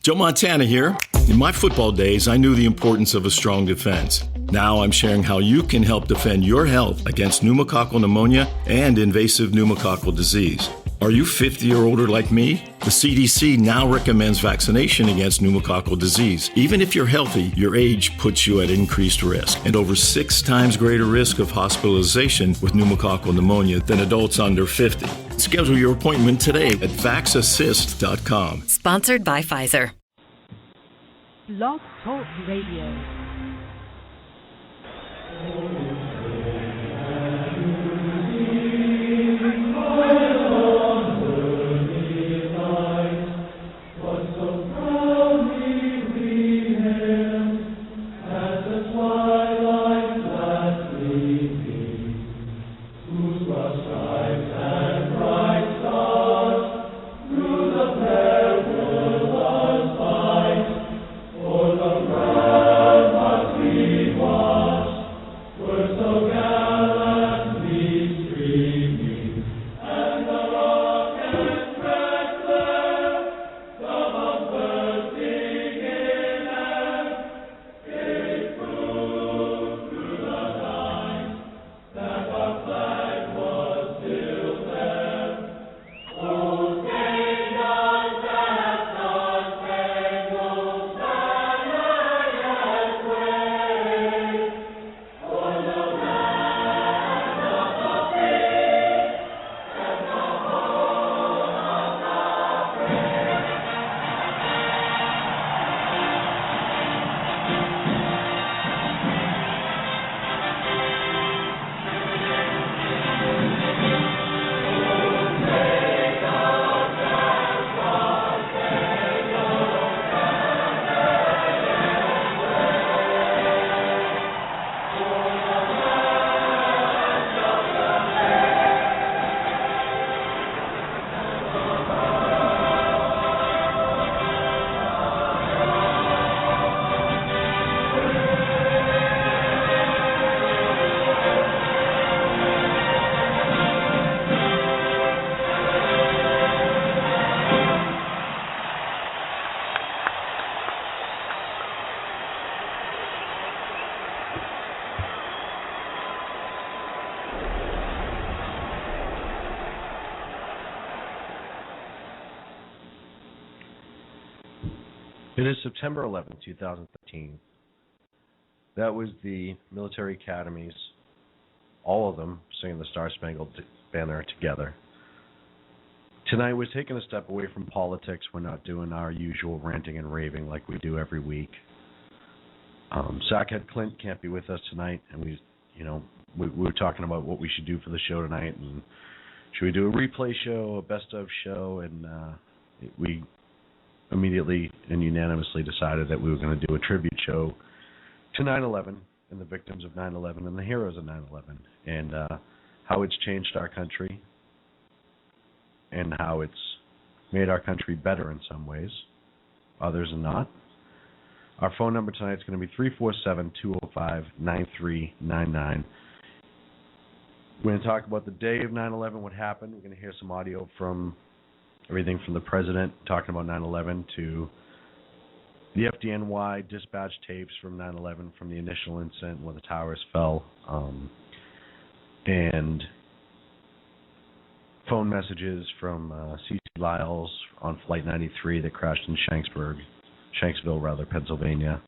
Joe Montana here. In my football days, I knew the importance of a strong defense. Now I'm sharing how you can help defend your health against pneumococcal pneumonia and invasive pneumococcal disease. Are you 50 or older like me? The CDC now recommends vaccination against pneumococcal disease. Even if you're healthy, your age puts you at increased risk and over 6 times greater risk of hospitalization with pneumococcal pneumonia than adults under 50. Schedule your appointment today at vaxassist.com. Sponsored by Pfizer. Blog Talk Radio. It is September 11, 2013. That was the military academies, all of them singing the Star-Spangled Banner together. Tonight we're taking a step away from politics. We're not doing our usual ranting and raving like we do every week. Sackhead Clint can't be with us tonight, and we were talking about what we should do for the show tonight, and should we do a replay show, a best of show, and we immediately and unanimously decided that we were going to do a tribute show to 9/11 and the victims of 9/11 and the heroes of 9/11 and how it's changed our country and how it's made our country better in some ways, others are not. Our phone number tonight is going to be 347-205-9399. We're going to talk about the day of 9/11, what happened. We're going to hear some audio from everything from the president talking about 9/11 to the FDNY dispatch tapes from 9/11 from the initial incident when the towers fell, and phone messages from C.C. Lyles on Flight 93 that crashed in Shanksville, Pennsylvania.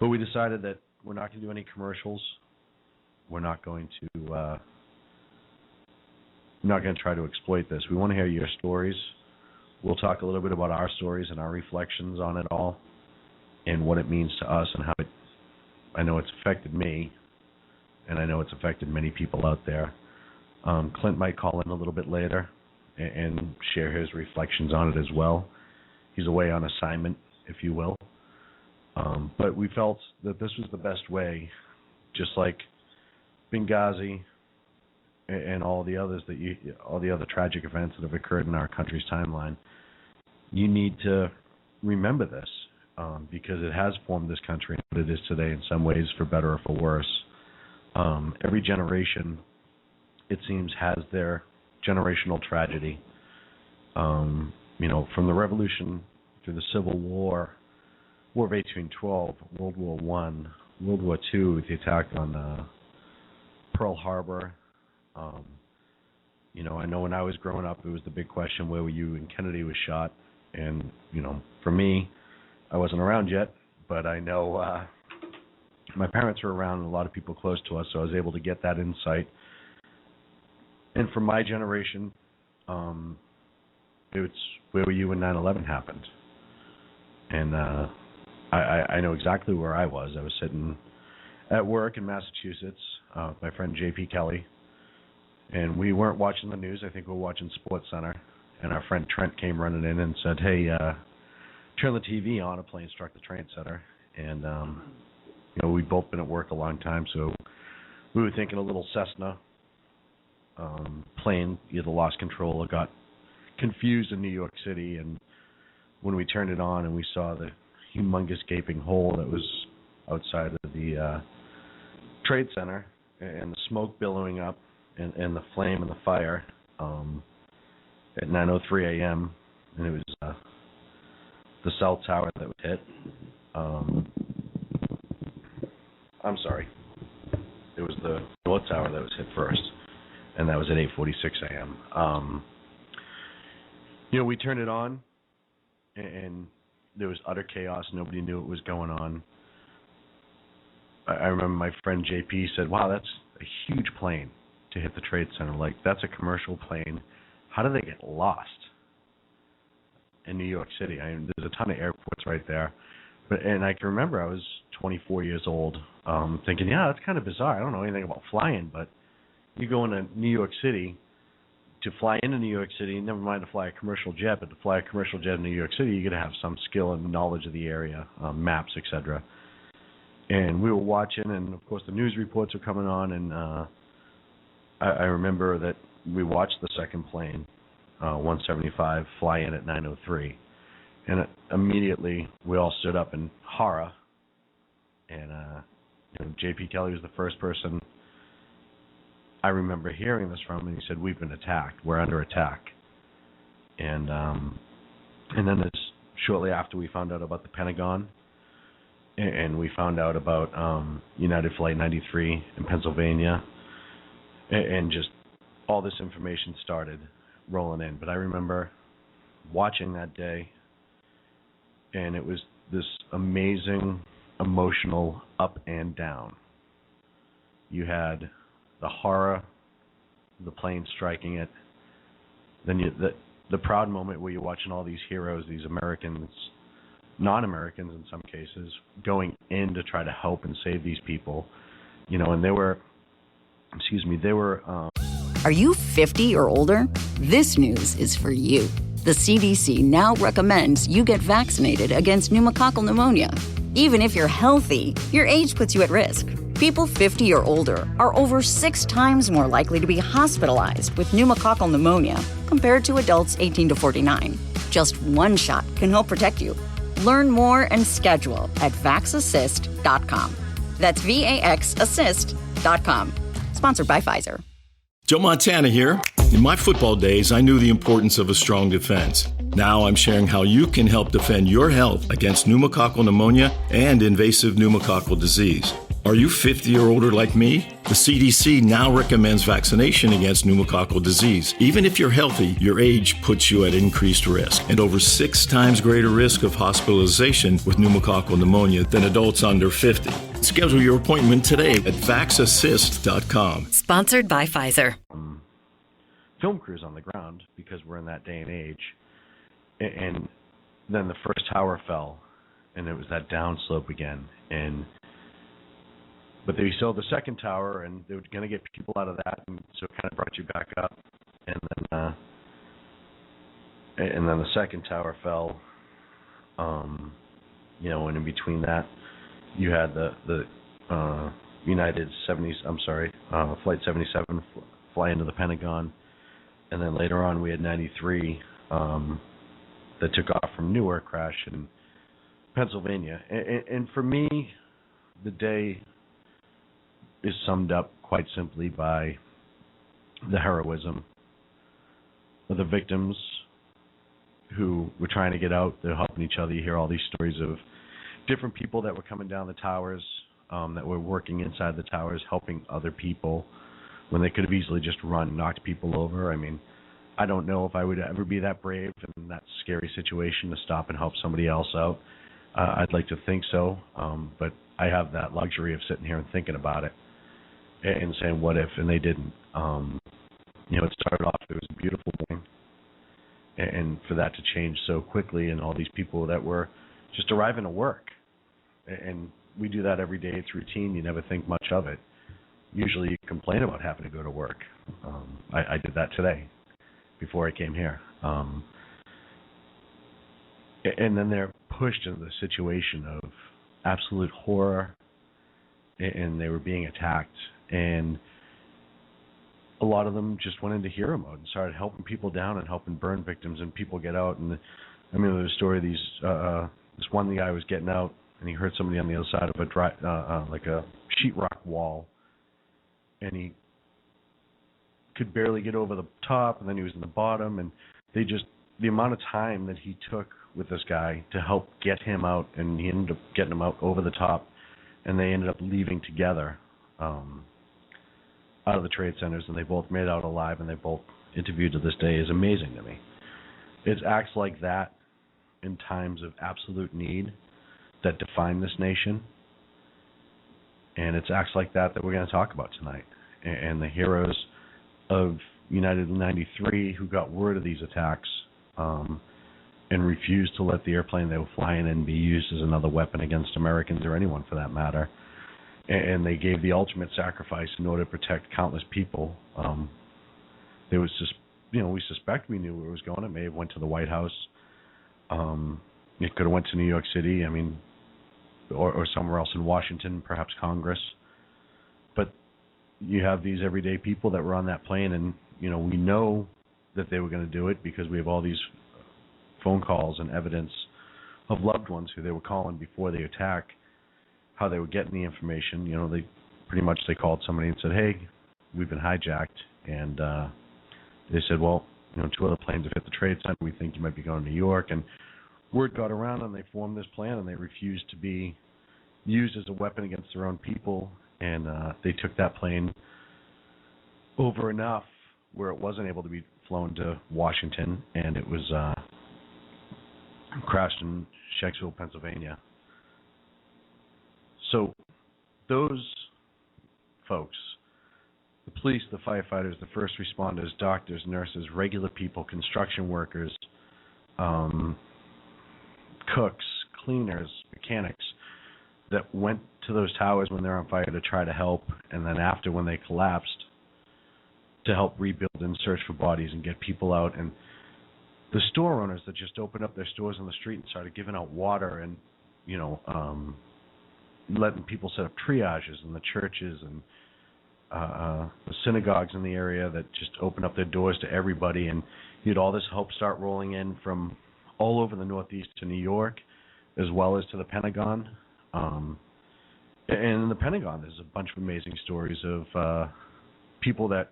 But we decided that we're not going to do any commercials. We're not going to try to exploit this. We want to hear your stories. We'll talk a little bit about our stories and our reflections on it all and what it means to us and how I know it's affected me, and I know it's affected many people out there. Clint might call in a little bit later and share his reflections on it as well. He's away on assignment, if you will. But we felt that this was the best way, just like Benghazi and all the others all the other tragic events that have occurred in our country's timeline. You need to remember this because it has formed this country and what it is today in some ways, for better or for worse. Every generation, it seems, has their generational tragedy. From the Revolution through the Civil War, War of 1812, World War One, World War Two, with the attack on Pearl Harbor. I know when I was growing up, it was the big question, where were you when Kennedy was shot? And, for me, I wasn't around yet, but I know my parents were around and a lot of people close to us, so I was able to get that insight. And for my generation, it's where were you when 9/11 happened? And I know exactly where I was. I was sitting at work in Massachusetts with my friend J.P. Kelly, and we weren't watching the news. I think we were watching Sports Center, and our friend Trent came running in and said, "Hey, turn the TV on. A plane struck the Trade Center." And we'd both been at work a long time, so we were thinking a little Cessna plane either lost control or got confused in New York City. And when we turned it on and we saw the humongous gaping hole that was outside of the Trade Center and the smoke billowing up and the flame and the fire at 9:03 a.m. and it was the cell tower that was hit. I'm sorry. It was the North Tower that was hit first, and that was at 8:46 a.m. We turned it on, and there was utter chaos. Nobody knew what was going on. I remember my friend JP said, "Wow, that's a huge plane to hit the Trade Center. Like, that's a commercial plane. How did they get lost in New York City?" There's a ton of airports right there. And I can remember I was 24 years old, thinking, yeah, that's kind of bizarre. I don't know anything about flying, but you go into New York City, to fly into New York City, never mind to fly a commercial jet, but to fly a commercial jet in New York City, you got to have some skill and knowledge of the area, maps, etc. And we were watching, and of course the news reports were coming on, and I remember that we watched the second plane, 175, fly in at 9:03. And immediately we all stood up in horror. And J.P. Kelly was the first person I remember hearing this from, and he said, "We've been attacked. We're under attack." And then shortly after, we found out about the Pentagon, and we found out about United Flight 93 in Pennsylvania, and just all this information started rolling in. But I remember watching that day, and it was this amazing emotional up and down. You had the horror, the plane striking it, then the proud moment where you're watching all these heroes, these Americans, non-Americans in some cases, going in to try to help and save these people, and they were. Are you 50 or older? This news is for you. The CDC now recommends you get vaccinated against pneumococcal pneumonia. Even if you're healthy, your age puts you at risk. People 50 or older are over 6 times more likely to be hospitalized with pneumococcal pneumonia compared to adults 18 to 49. Just one shot can help protect you. Learn more and schedule at vaxassist.com. That's VAXassist.com. Sponsored by Pfizer. Joe Montana here. In my football days, I knew the importance of a strong defense. Now I'm sharing how you can help defend your health against pneumococcal pneumonia and invasive pneumococcal disease. Are you 50 or older like me? The CDC now recommends vaccination against pneumococcal disease. Even if you're healthy, your age puts you at increased risk and over 6 times greater risk of hospitalization with pneumococcal pneumonia than adults under 50. Schedule your appointment today at vaxassist.com. Sponsored by Pfizer. Film crews on the ground, because we're in that day and age. And then the first tower fell, and it was that downslope again. But they saw the second tower, and they were going to get people out of that, and so it kind of brought you back up. And then the second tower fell. And in between that, you had the United 70s. Flight 77 fly into the Pentagon, and then later on we had 93 that took off from Newark, crash in Pennsylvania. And for me, the day is summed up quite simply by the heroism of the victims who were trying to get out. They're helping each other. You hear all these stories of different people that were coming down the towers, that were working inside the towers, helping other people when they could have easily just run, knocked people over. I mean, I don't know if I would ever be that brave in that scary situation to stop and help somebody else out. I'd like to think so, but I have that luxury of sitting here and thinking about it and saying, what if, and they didn't. It started off, it was a beautiful morning, and for that to change so quickly, and all these people that were just arriving to work, and we do that every day. It's routine. You never think much of it. Usually you complain about having to go to work. I did that today before I came here. And then they're pushed into the situation of absolute horror, and they were being attacked. And a lot of them just went into hero mode and started helping people down and helping burn victims and people get out. And I mean, there's a story of this one guy was getting out, and he heard somebody on the other side of like a sheetrock wall, and he could barely get over the top, and then he was in the bottom, and the amount of time that he took with this guy to help get him out, and he ended up getting him out over the top, and they ended up leaving together out of the trade centers, and they both made it out alive, and they both interviewed to this day, is amazing to me. It's acts like that in times of absolute need that define this nation, and it's acts like that we're going to talk about tonight, and the heroes of United 93 who got word of these attacks and refused to let the airplane they were flying in be used as another weapon against Americans or anyone for that matter, and they gave the ultimate sacrifice in order to protect countless people. There was just, we suspect we knew where it was going. It may have went to the White House. It could have went to New York City. I mean, or somewhere else in Washington, perhaps Congress. But you have these everyday people that were on that plane, and we know that they were going to do it because we have all these phone calls and evidence of loved ones who they were calling before the attack, how they were getting the information. They called somebody and said, "Hey, we've been hijacked," and they said, "Well, 2 other planes have hit the trade center. We think you might be going to New York." And word got around, and they formed this plan, and they refused to be used as a weapon against their own people. And they took that plane over enough where it wasn't able to be flown to Washington, and it was crashed in Shanksville, Pennsylvania. So those folks, the police, the firefighters, the first responders, doctors, nurses, regular people, construction workers, cooks, cleaners, mechanics, that went to those towers when they're on fire to try to help, and then after, when they collapsed, to help rebuild and search for bodies and get people out. And the store owners that just opened up their stores on the street and started giving out water and, letting people set up triages in the churches and the synagogues in the area that just opened up their doors to everybody. And you had all this help start rolling in from all over the Northeast to New York, as well as to the Pentagon. And in the Pentagon, there's a bunch of amazing stories of people that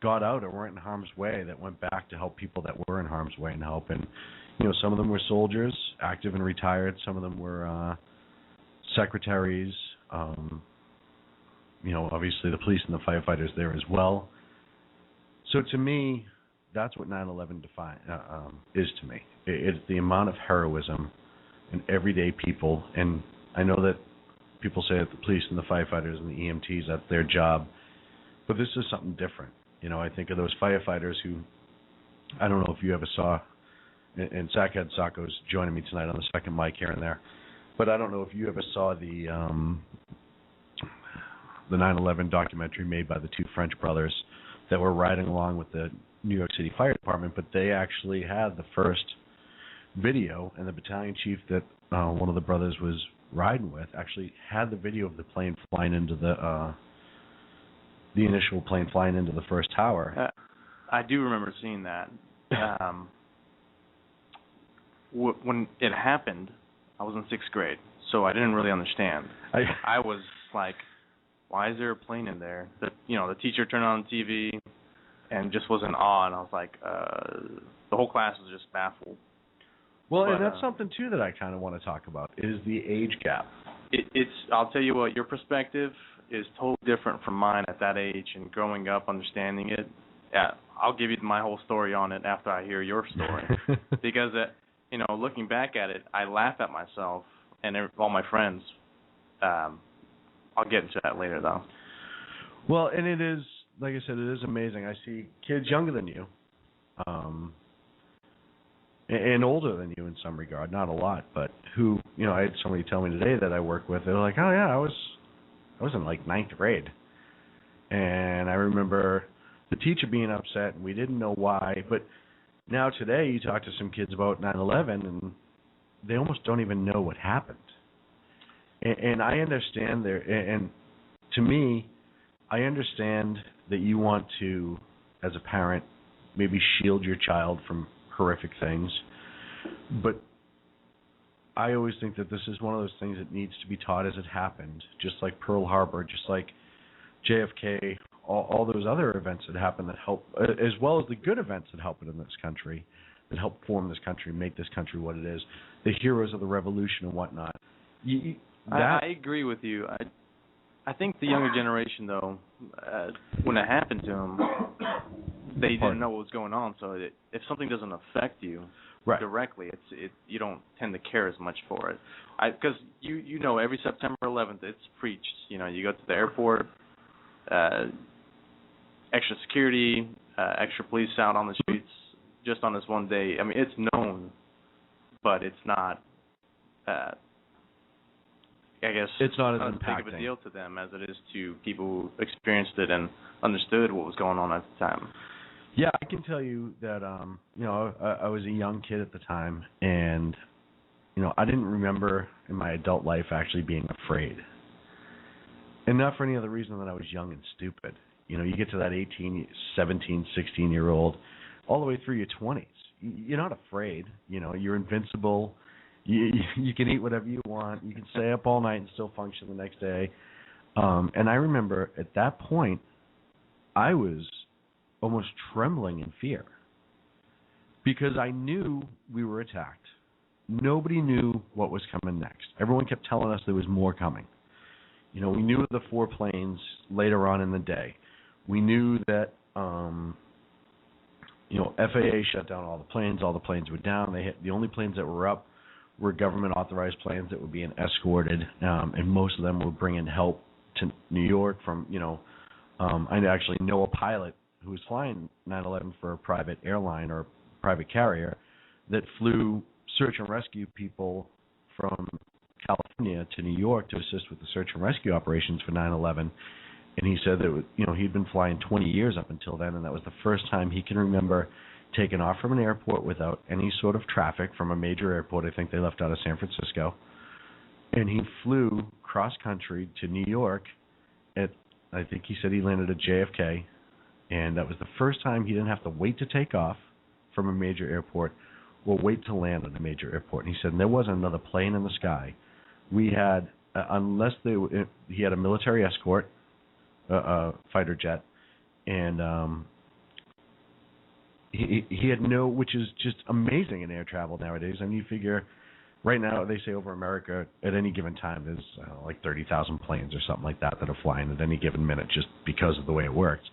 got out or weren't in harm's way that went back to help people that were in harm's way and help. And, some of them were soldiers, active and retired. Some of them were secretaries. Obviously the police and the firefighters there as well. So to me, that's what 9/11 is to me. It's the amount of heroism in everyday people. And I know that people say that the police and the firefighters and the EMTs, that's their job. But this is something different. I think of those firefighters who, I don't know if you ever saw, and Sackhead Sacco's joining me tonight on the second mic here and there, but I don't know if you ever saw the 9/11 documentary made by the two French brothers that were riding along with the New York City Fire Department, but they actually had the first video, and the battalion chief that one of the brothers was riding with actually had the video of the plane flying into the initial plane flying into the first tower. I do remember seeing that. When it happened, I was in 6th grade, so I didn't really understand. I was like, why is there a plane in there? The teacher turned on the TV and just was in awe, and I was like, the whole class was just baffled. Well, and that's something too that I kind of want to talk about is the age gap. It's I'll tell you what, your perspective is totally different from mine at that age and growing up understanding it. Yeah, I'll give you my whole story on it after I hear your story because looking back at it, I laugh at myself and all my friends. I'll get into that later though. Well, and it is, like I said, it is amazing. I see kids younger than you, and older than you in some regard, not a lot, but who, I had somebody tell me today that I work with, they're like, oh yeah, I was in like 9th grade. And I remember the teacher being upset and we didn't know why, but now today you talk to some kids about 9/11 and they almost don't even know what happened. And I understand and to me, I understand that you want to, as a parent, maybe shield your child from horrific things, but I always think that this is one of those things that needs to be taught as it happened, just like Pearl Harbor, just like JFK, all those other events that happened that help, as well as the good events that happened in this country, that helped form this country, make this country what it is, the heroes of the revolution and whatnot. I agree with you. I think the younger generation, though, when it happened to them, they didn't know what was going on. So if something doesn't affect you directly, you don't tend to care as much for it. Because every September 11th, it's preached. You go to the airport, extra security, extra police out on the streets just on this one day. I mean, it's known, but it's not. I guess it's not as big of a deal to them as it is to people who experienced it and understood what was going on at the time. Yeah, I can tell you that, I was a young kid at the time, and, I didn't remember in my adult life actually being afraid. And not for any other reason than I was young and stupid. You get to that 18, 17, 16-year-old, all the way through your 20s. You're not afraid. You're invincible. You can eat whatever you want. You can stay up all night and still function the next day. And I remember at that point, I was almost trembling in fear because I knew we were attacked. Nobody knew what was coming next. Everyone kept telling us there was more coming. We knew of the 4 planes later on in the day. We knew that, FAA shut down all the planes. All the planes were down. The only planes that were up were government-authorized planes that were being escorted, and most of them were bringing help to New York from, I actually know a pilot who was flying 9/11 for a private airline or private carrier that flew search and rescue people from California to New York to assist with the search and rescue operations for 9/11. And he said that, he'd been flying 20 years up until then, and that was the first time he can remember taken off from an airport without any sort of traffic from a major airport. I think they left out of San Francisco. And he flew cross-country to New York I think he said he landed at JFK, and that was the first time he didn't have to wait to take off from a major airport or wait to land at a major airport. And he said there wasn't another plane in the sky. We had, he had a military escort, fighter jet, and he had which is just amazing in air travel nowadays. I mean, you figure right now they say over America at any given time there's like 30,000 planes or something like that are flying at any given minute just because of the way it works.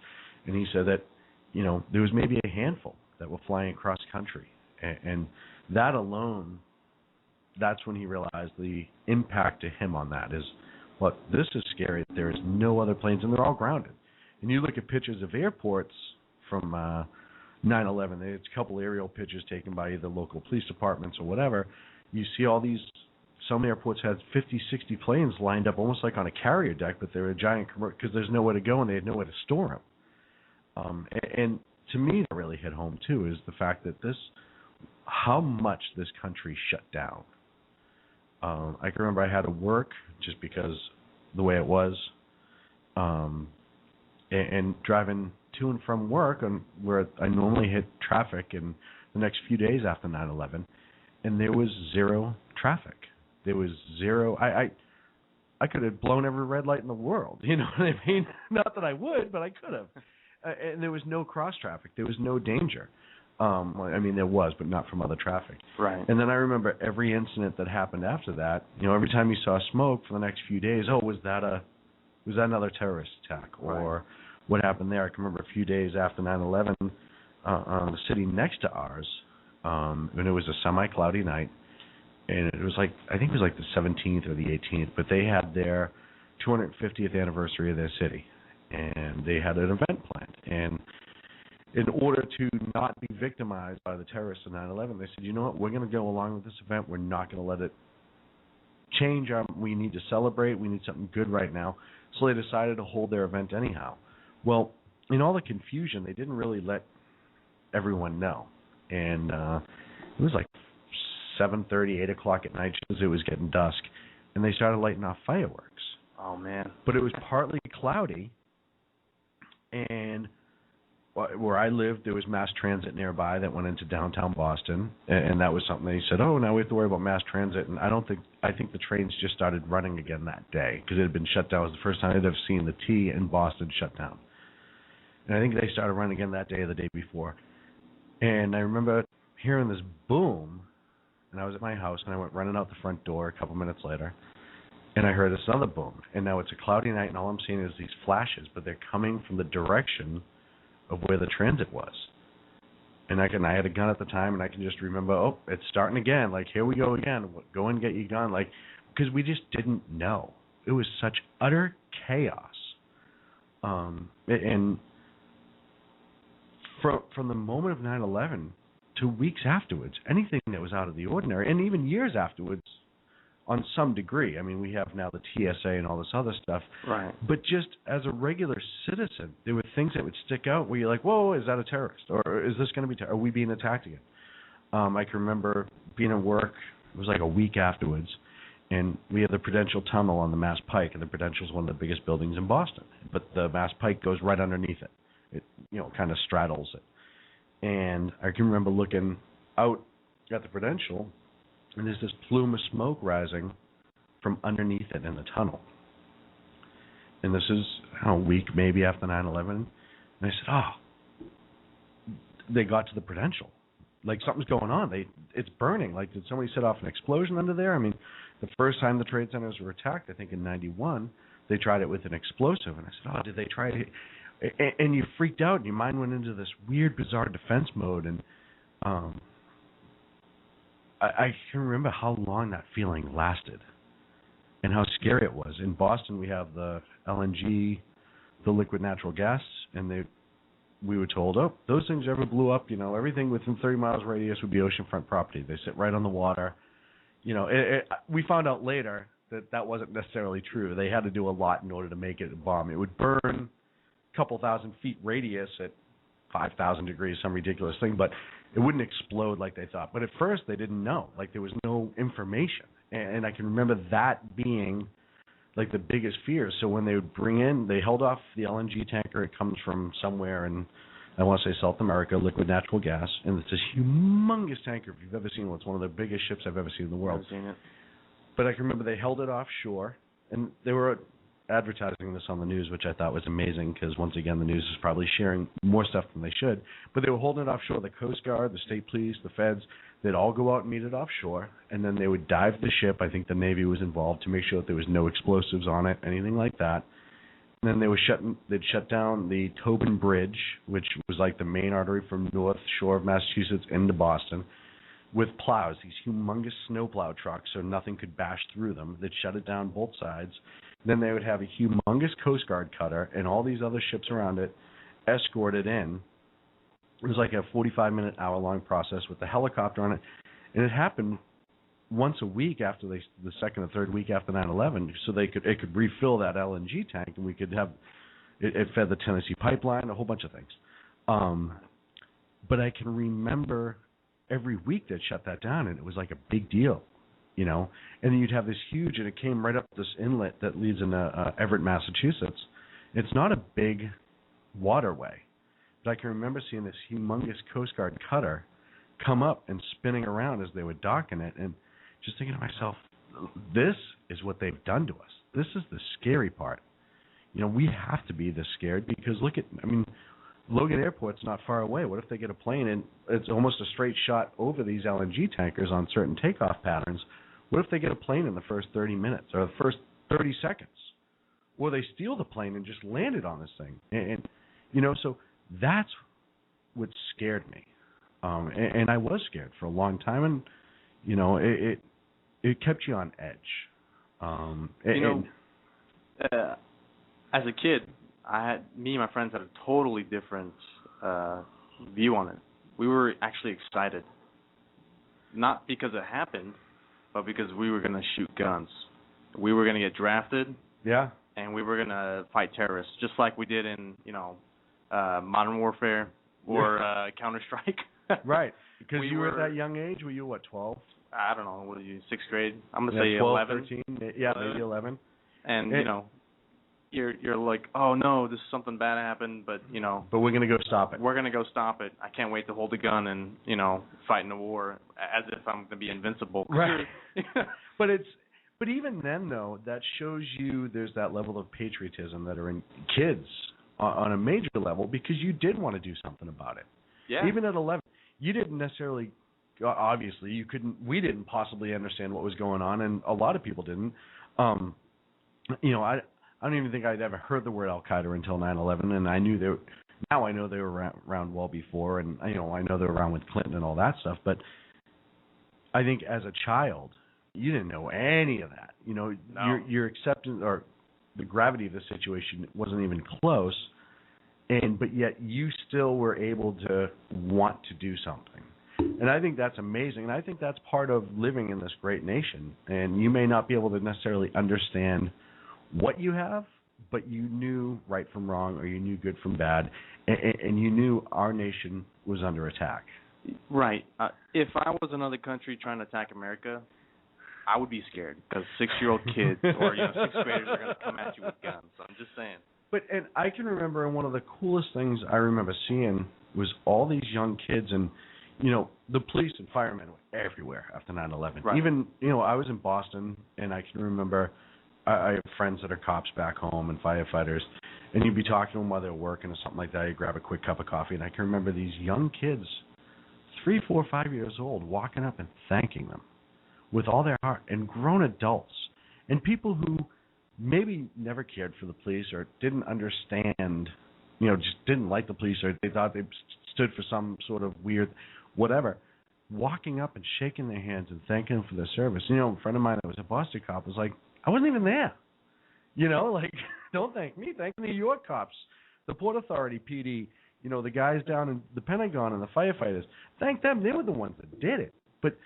And he said that, there was maybe a handful that were flying across country. And that alone, that's when he realized the impact to him on that is, look, this is scary. There is no other planes, and they're all grounded. And you look at pictures of airports from 9/11. It's a couple aerial pictures taken by either local police departments or whatever. You see some airports had 50, 60 planes lined up almost like on a carrier deck, but they're a giant because there's nowhere to go and they had nowhere to store them. And to me, that really hit home too, is the fact that how much this country shut down. I can remember I had to work just because the way it was, and driving to and from work on where I normally hit traffic in the next few days after 9/11, and there was zero traffic. There was zero. I could have blown every red light in the world. You know what I mean? Not that I would, but I could have. And there was no cross traffic. There was no danger. I mean, there was, but not from other traffic. Right. And then I remember every incident that happened after that. Every time you saw smoke for the next few days, was that another terrorist attack, or what happened there? I can remember a few days after 9/11, the city next to ours, and it was a semi-cloudy night, and it was like, I think it was like the 17th or the 18th, but they had their 250th anniversary of their city, and they had an event planned, and in order to not be victimized by the terrorists of 9/11, they said, you know what, we're going to go along with this event. We're not going to let it change. We need to celebrate. We need something good right now. So they decided to hold their event anyhow. Well, in all the confusion, they didn't really let everyone know. And it was like 7:30, 8 o'clock at night, as it was getting dusk, and they started lighting off fireworks. Oh, man. But it was partly cloudy, and where I lived, there was mass transit nearby that went into downtown Boston, and that was something they said, oh, now we have to worry about mass transit. And I think the trains just started running again that day, because it had been shut down. It was the first time I'd ever seen the T in Boston shut down. And I think they started running again that day or the day before. And I remember hearing this boom, and I was at my house, and I went running out the front door a couple minutes later, and I heard this other boom. And now it's a cloudy night, and all I'm seeing is these flashes, but they're coming from the direction of where the transit was. And I had a gun at the time, and I can just remember, oh, it's starting again. Like, here we go again. Go and get your gun. Like, because we just didn't know. It was such utter chaos. And from the moment of 9/11 to weeks afterwards, anything that was out of the ordinary, and even years afterwards, on some degree. I mean, we have now the TSA and all this other stuff. Right. But just as a regular citizen, there were things that would stick out where you're like, whoa, is that a terrorist? Or is this going to be, are we being attacked again? I can remember being at work, it was like a week afterwards, and we have the Prudential Tunnel on the Mass Pike, and the Prudential is one of the biggest buildings in Boston. But the Mass Pike goes right underneath it. It, kind of straddles it. And I can remember looking out at the Prudential, and there's this plume of smoke rising from underneath it in the tunnel. And this is a week maybe after 9/11. And I said, oh, they got to the Prudential. Like, something's going on. It's burning. Like, did somebody set off an explosion under there? I mean, the first time the trade centers were attacked, I think in 91, they tried it with an explosive. And I said, oh, did they try it? And you freaked out, and your mind went into this weird, bizarre defense mode. And I can remember how long that feeling lasted and how scary it was. In Boston, we have the LNG, the liquid natural gas, and we were told, oh, those things ever blew up, everything within 30 miles radius would be oceanfront property. They sit right on the water. We found out later that wasn't necessarily true. They had to do a lot in order to make it a bomb. It would burn a couple thousand feet radius at 5,000 degrees, some ridiculous thing, but it wouldn't explode like they thought. But at first, they didn't know. Like, there was no information. And I can remember that being, like, the biggest fear. So when they would they held off the LNG tanker. It comes from somewhere in, I want to say, South America, liquid natural gas. And it's this humongous tanker, if you've ever seen one. It's one of the biggest ships I've ever seen in the world. I've seen it. But I can remember they held it offshore, and they were advertising this on the news, which I thought was amazing because, once again, the news is probably sharing more stuff than they should. But they were holding it offshore. The Coast Guard, the state police, the feds, they'd all go out and meet it offshore, and then they would dive the ship. I think the Navy was involved to make sure that there was no explosives on it, anything like that. And then they'd shut down the Tobin Bridge, which was like the main artery from North Shore of Massachusetts into Boston, with plows, these humongous snowplow trucks, so nothing could bash through them. They'd shut it down both sides. Then they would have a humongous Coast Guard cutter and all these other ships around it escorted in. It was like a 45-minute, hour-long process with the helicopter on it. And it happened once a week after the second or third week after 9/11, so it could refill that LNG tank, and we could have it fed the Tennessee pipeline, a whole bunch of things. But I can remember every week they'd shut that down, and it was like a big deal. And then you'd have this huge, and it came right up this inlet that leads into Everett, Massachusetts. It's not a big waterway, but I can remember seeing this humongous Coast Guard cutter come up and spinning around as they were docking it, and just thinking to myself, this is what they've done to us. This is the scary part. We have to be this scared because Logan Airport's not far away. What if they get a plane and it's almost a straight shot over these LNG tankers on certain takeoff patterns? What if they get a plane in the first 30 minutes or the first 30 seconds? Or they steal the plane and just land it on this thing. And so that's what scared me. And I was scared for a long time. And, it kept you on edge. As a kid, me and my friends had a totally different view on it. We were actually excited, not because it happened, but because we were going to shoot guns. We were going to get drafted, and we were going to fight terrorists, just like we did in Modern Warfare or Counter-Strike. Right, because you were at that young age. Were you 12? I don't know. What are you, 6th grade? I'm going to say 12, 11. 13. Yeah, maybe 11. And you're like, oh no, this something bad happened, but But we're gonna go stop it. We're gonna go stop it. I can't wait to hold a gun and fight in a war as if I'm gonna be invincible. Right. But even then though, that shows you there's that level of patriotism that are in kids on a major level because you did want to do something about it. Yeah. Even at 11, you didn't necessarily. Obviously, you couldn't. We didn't possibly understand what was going on, and a lot of people didn't. I don't even think I'd ever heard the word Al Qaeda until 9/11, and I knew now I know they were around well before, and I know they were around with Clinton and all that stuff. But I think as a child, you didn't know any of that. No. Your acceptance or the gravity of the situation wasn't even close, but yet you still were able to want to do something. And I think that's amazing, and I think that's part of living in this great nation. And you may not be able to necessarily understand what you have, but you knew right from wrong, or you knew good from bad, and you knew our nation was under attack. Right. If I was another country trying to attack America, I would be scared because 6-year-old kids or 6th graders are going to come at you with guns. So I'm just saying. And I can remember, and one of the coolest things I remember seeing was all these young kids, and the police and firemen were everywhere after 9/11. Right. Even I was in Boston, and I can remember. I have friends that are cops back home and firefighters, and you'd be talking to them while they're working or something like that. You grab a quick cup of coffee, and I can remember these young kids, 3, 4, 5 years old, walking up and thanking them with all their heart, and grown adults and people who maybe never cared for the police or didn't understand, just didn't like the police, or they thought they stood for some sort of weird whatever, walking up and shaking their hands and thanking them for their service. A friend of mine that was a Boston cop was like, I wasn't even there. Don't thank me. Thank the New York cops, the Port Authority, PD, the guys down in the Pentagon and the firefighters. Thank them. They were the ones that did it. But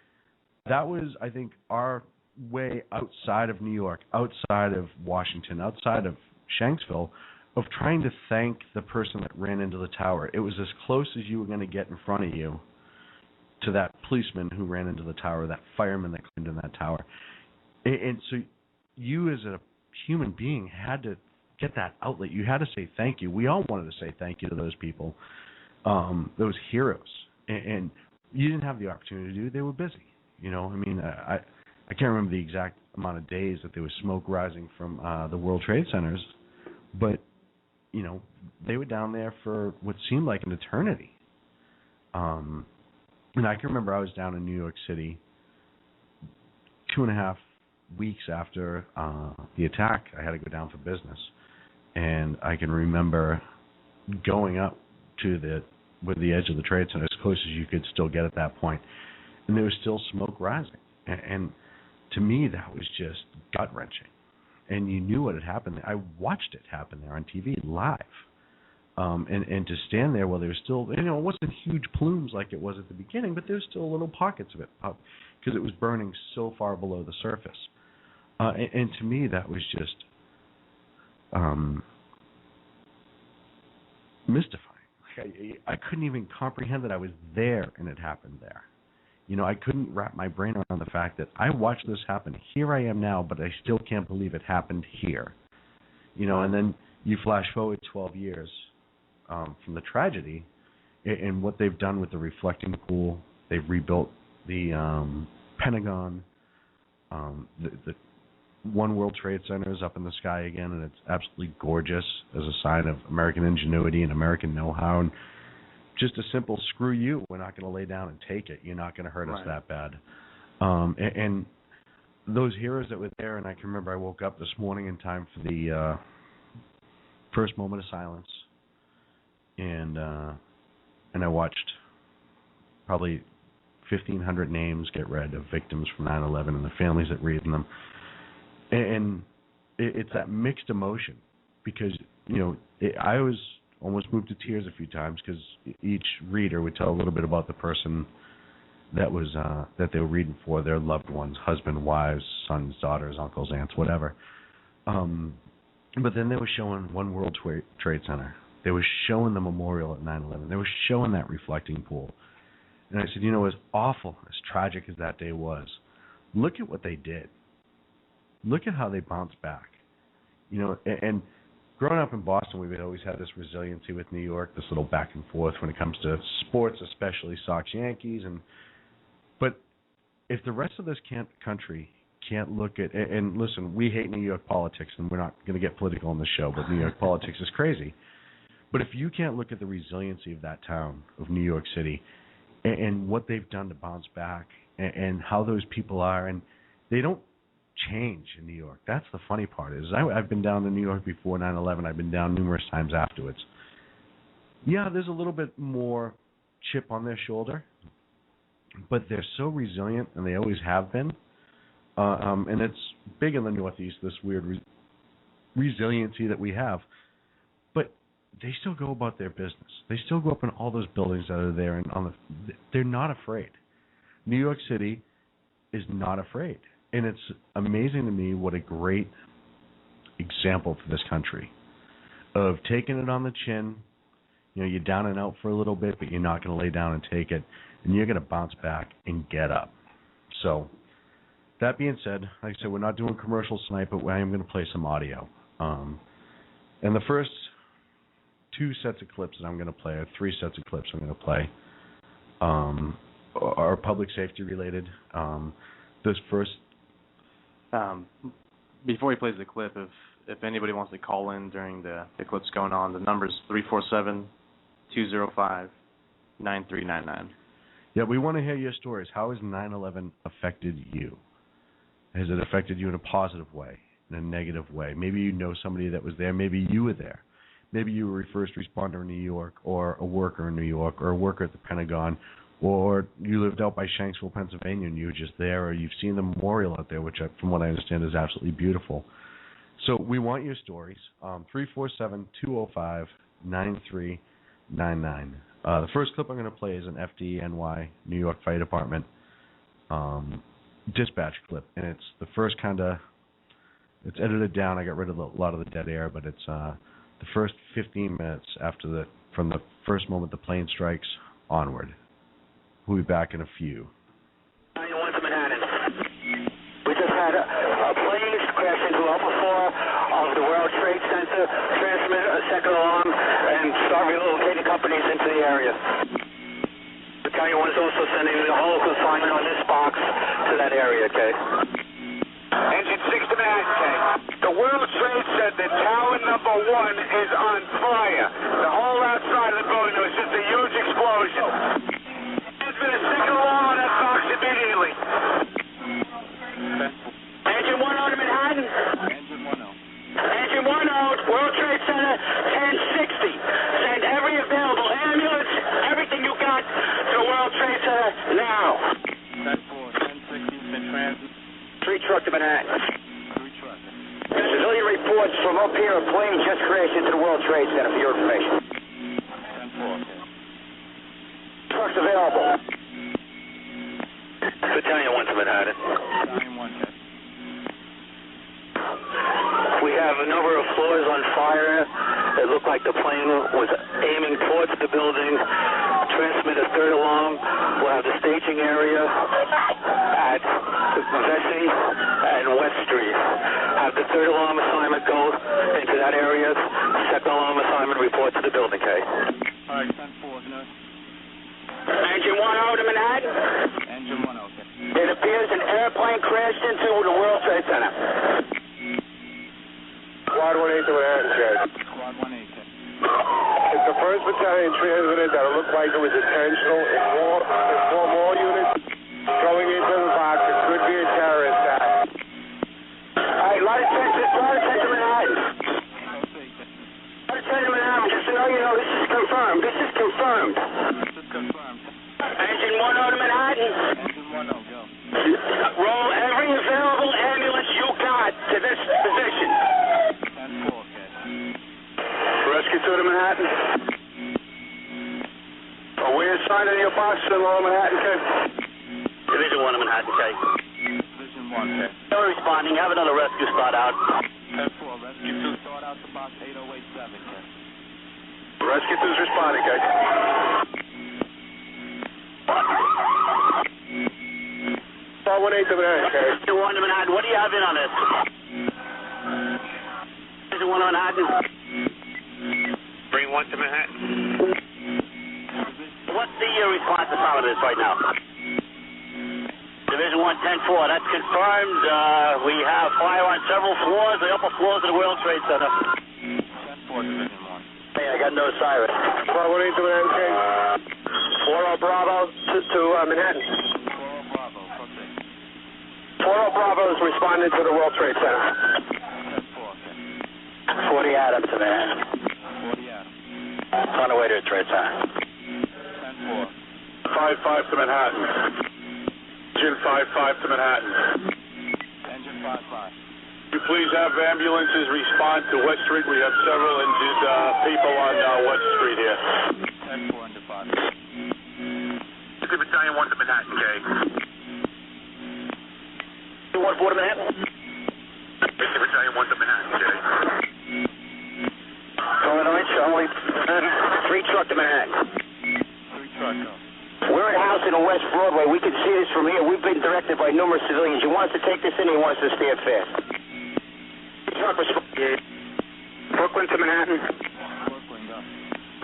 that was, I think, our way outside of New York, outside of Washington, outside of Shanksville, of trying to thank the person that ran into the tower. It was as close as you were going to get in front of you to that policeman who ran into the tower, that fireman that climbed in that tower. And so you as a human being had to get that outlet. You had to say thank you. We all wanted to say thank you to those people, those heroes. And you didn't have the opportunity to do it. They were busy. I can't remember the exact amount of days that there was smoke rising from the World Trade Centers, but, they were down there for what seemed like an eternity. And I can remember I was down in New York City 2.5 weeks after the attack. I had to go down for business, and I can remember going up to the edge of the Trade Center as close as you could still get at that point, and there was still smoke rising. And to me, that was just gut-wrenching. And you knew what had happened there. I watched it happen there on TV live. And to stand there while there was still, it wasn't huge plumes like it was at the beginning, but there was still little pockets of it because it was burning so far below the surface. And to me, that was just mystifying. I couldn't even comprehend that I was there and it happened there. I couldn't wrap my brain around the fact that I watched this happen. Here I am now, but I still can't believe it happened here. And then you flash forward 12 years from the tragedy and what they've done with the reflecting pool. They've rebuilt the Pentagon. One World Trade Center is up in the sky again, and it's absolutely gorgeous as a sign of American ingenuity and American know-how. And just a simple screw you, we're not going to lay down and take it. You're not going to hurt us that bad. And those heroes that were there, and I can remember I woke up this morning in time for the first moment of silence, and I watched probably 1,500 names get read of victims from 9/11 and the families that read them. And it's that mixed emotion because, I was almost moved to tears a few times because each reader would tell a little bit about the person that was that they were reading for, their loved ones, husband, wives, sons, daughters, uncles, aunts, whatever. But then they were showing One World Trade Center. They were showing the memorial at 9/11. They were showing that reflecting pool. And I said, as awful, as tragic as that day was, look at what they did. Look at how they bounced back. And growing up in Boston, we've always had this resiliency with New York, this little back and forth when it comes to sports, especially Sox, Yankees. But if the rest of this country can't look at, and listen, we hate New York politics, and we're not going to get political on the show, but New York politics is crazy. But if you can't look at the resiliency of that town, of New York City, and what they've done to bounce back, and how those people are, and they don't change in New York. That's the funny part. Is I've been down to New York before 9/11. I've been down numerous times afterwards. Yeah, there's a little bit more chip on their shoulder, but they're so resilient, and they always have been. And it's big in the Northeast, this weird resiliency that we have. But they still go about their business. They still go up in all those buildings that are there, and they're not afraid. New York City is not afraid. And it's amazing to me what a great example for this country of taking it on the chin. You're down and out for a little bit, but you're not going to lay down and take it, and you're going to bounce back and get up. So that being said, like I said, we're not doing commercials tonight, but I am going to play some audio. And the first 2 sets of clips that I'm going to play, or 3 sets of clips I'm going to play, are public safety related. This first... before he plays the clip, if anybody wants to call in during the clips going on, the number is 347-205-9399. Yeah, we want to hear your stories. How has 9/11 affected you? Has it affected you in a positive way, in a negative way? Maybe you know somebody that was there. Maybe you were there. Maybe you were a first responder in New York, or a worker in New York, or a worker at the Pentagon, or you lived out by Shanksville, Pennsylvania, and you were just there, or you've seen the memorial out there, which, from what I understand, is absolutely beautiful. So we want your stories. 347-205-9399. The first clip I'm going to play is an FDNY, New York Fire Department dispatch clip, and it's the first it's edited down. I got rid of a lot of the dead air, but it's the first 15 minutes from the first moment the plane strikes onward. We'll be back in a few. 91 to Manhattan. We just had a plane crash into Alpha 4 of the World Trade Center, transmit a second alarm, and start relocating companies into the area. Battalion 1 is also sending the whole consignment on this box to that area, okay? Engine 6 to Manhattan, okay? The World Trade Center, tower number 1 is on fire. The whole outside of the building, there was just a huge explosion. There's been a second alarm on that box immediately. Engine 1 to Manhattan. Engine 1 World Trade Center, 1060. Send every available ambulance, everything you got to the World Trade Center now. 1060, been transit. 3 truck to Manhattan. 3 truck. Civilian reports from up here, a plane just crashed into the World Trade Center for your information. 10-4, okay. Trucks available. Battalion 1 to Manhattan. Battalion 1, okay. We have a number of floors on fire. It looked like the plane was aiming towards the building. Transmit a third alarm. We'll have the staging area at Vesey and West Street. Have the third alarm assignment go into that area. Second alarm assignment report to the building, okay? All right, 10-4, no. Engine 1 to Manhattan. Engine 1, okay. It appears an airplane crashed into the World Trade Center. plane transited that it looked like it was intentional. Inform all units going into the box. It could be a terrorist attack. All right, a lot of attention Manhattan. Just to know you know, this is confirmed. Engine 1 to Manhattan. Engine 1, go. Roll every available ambulance you got to this position. 10-4, okay. Rescue 2 to Manhattan. Are we assigned to your box in Lower Manhattan, K? Division 1 to Manhattan, K. Division 1, okay. Still responding. Have another rescue start out. 10-4, rescue 2, start out to box 8087, okay. Rescue 2's responding, K. 418 to Manhattan, K. Division 1 to Manhattan. What do you have in on this? Division 1 to Manhattan. Bring 1 to Manhattan. What's the response to some of this right now? Division 1, 10-4. That's confirmed. We have fire on several floors, the upper floors of the World Trade Center. 10-4, Division 1. Hey, I got no siren. 418 to Manhattan, K. 40 Bravo to Manhattan. 40 Bravo, okay. 40 Bravo is responding to the World Trade Center. 10-4, okay. 40 Adams to Manhattan. 40 Adams. It's on the way to the Trade Center. 10-4. 5-5 to Manhattan. Engine 5-5 to Manhattan. Engine 5-5. Could you please have ambulances respond to West Street? We have several injured people on West Street here. 10-4 into 5. Battalion 1 to Manhattan, K. 1-4 to Manhattan. Battalion 1 to Manhattan, K. Illinois, only 3 truck to Manhattan. 3 truck, go. We're in housing on West Broadway. We can see this from here. We've been directed by numerous civilians. You want us to take this in or you want us to stand fast? Brooklyn to Manhattan. Brooklyn, go.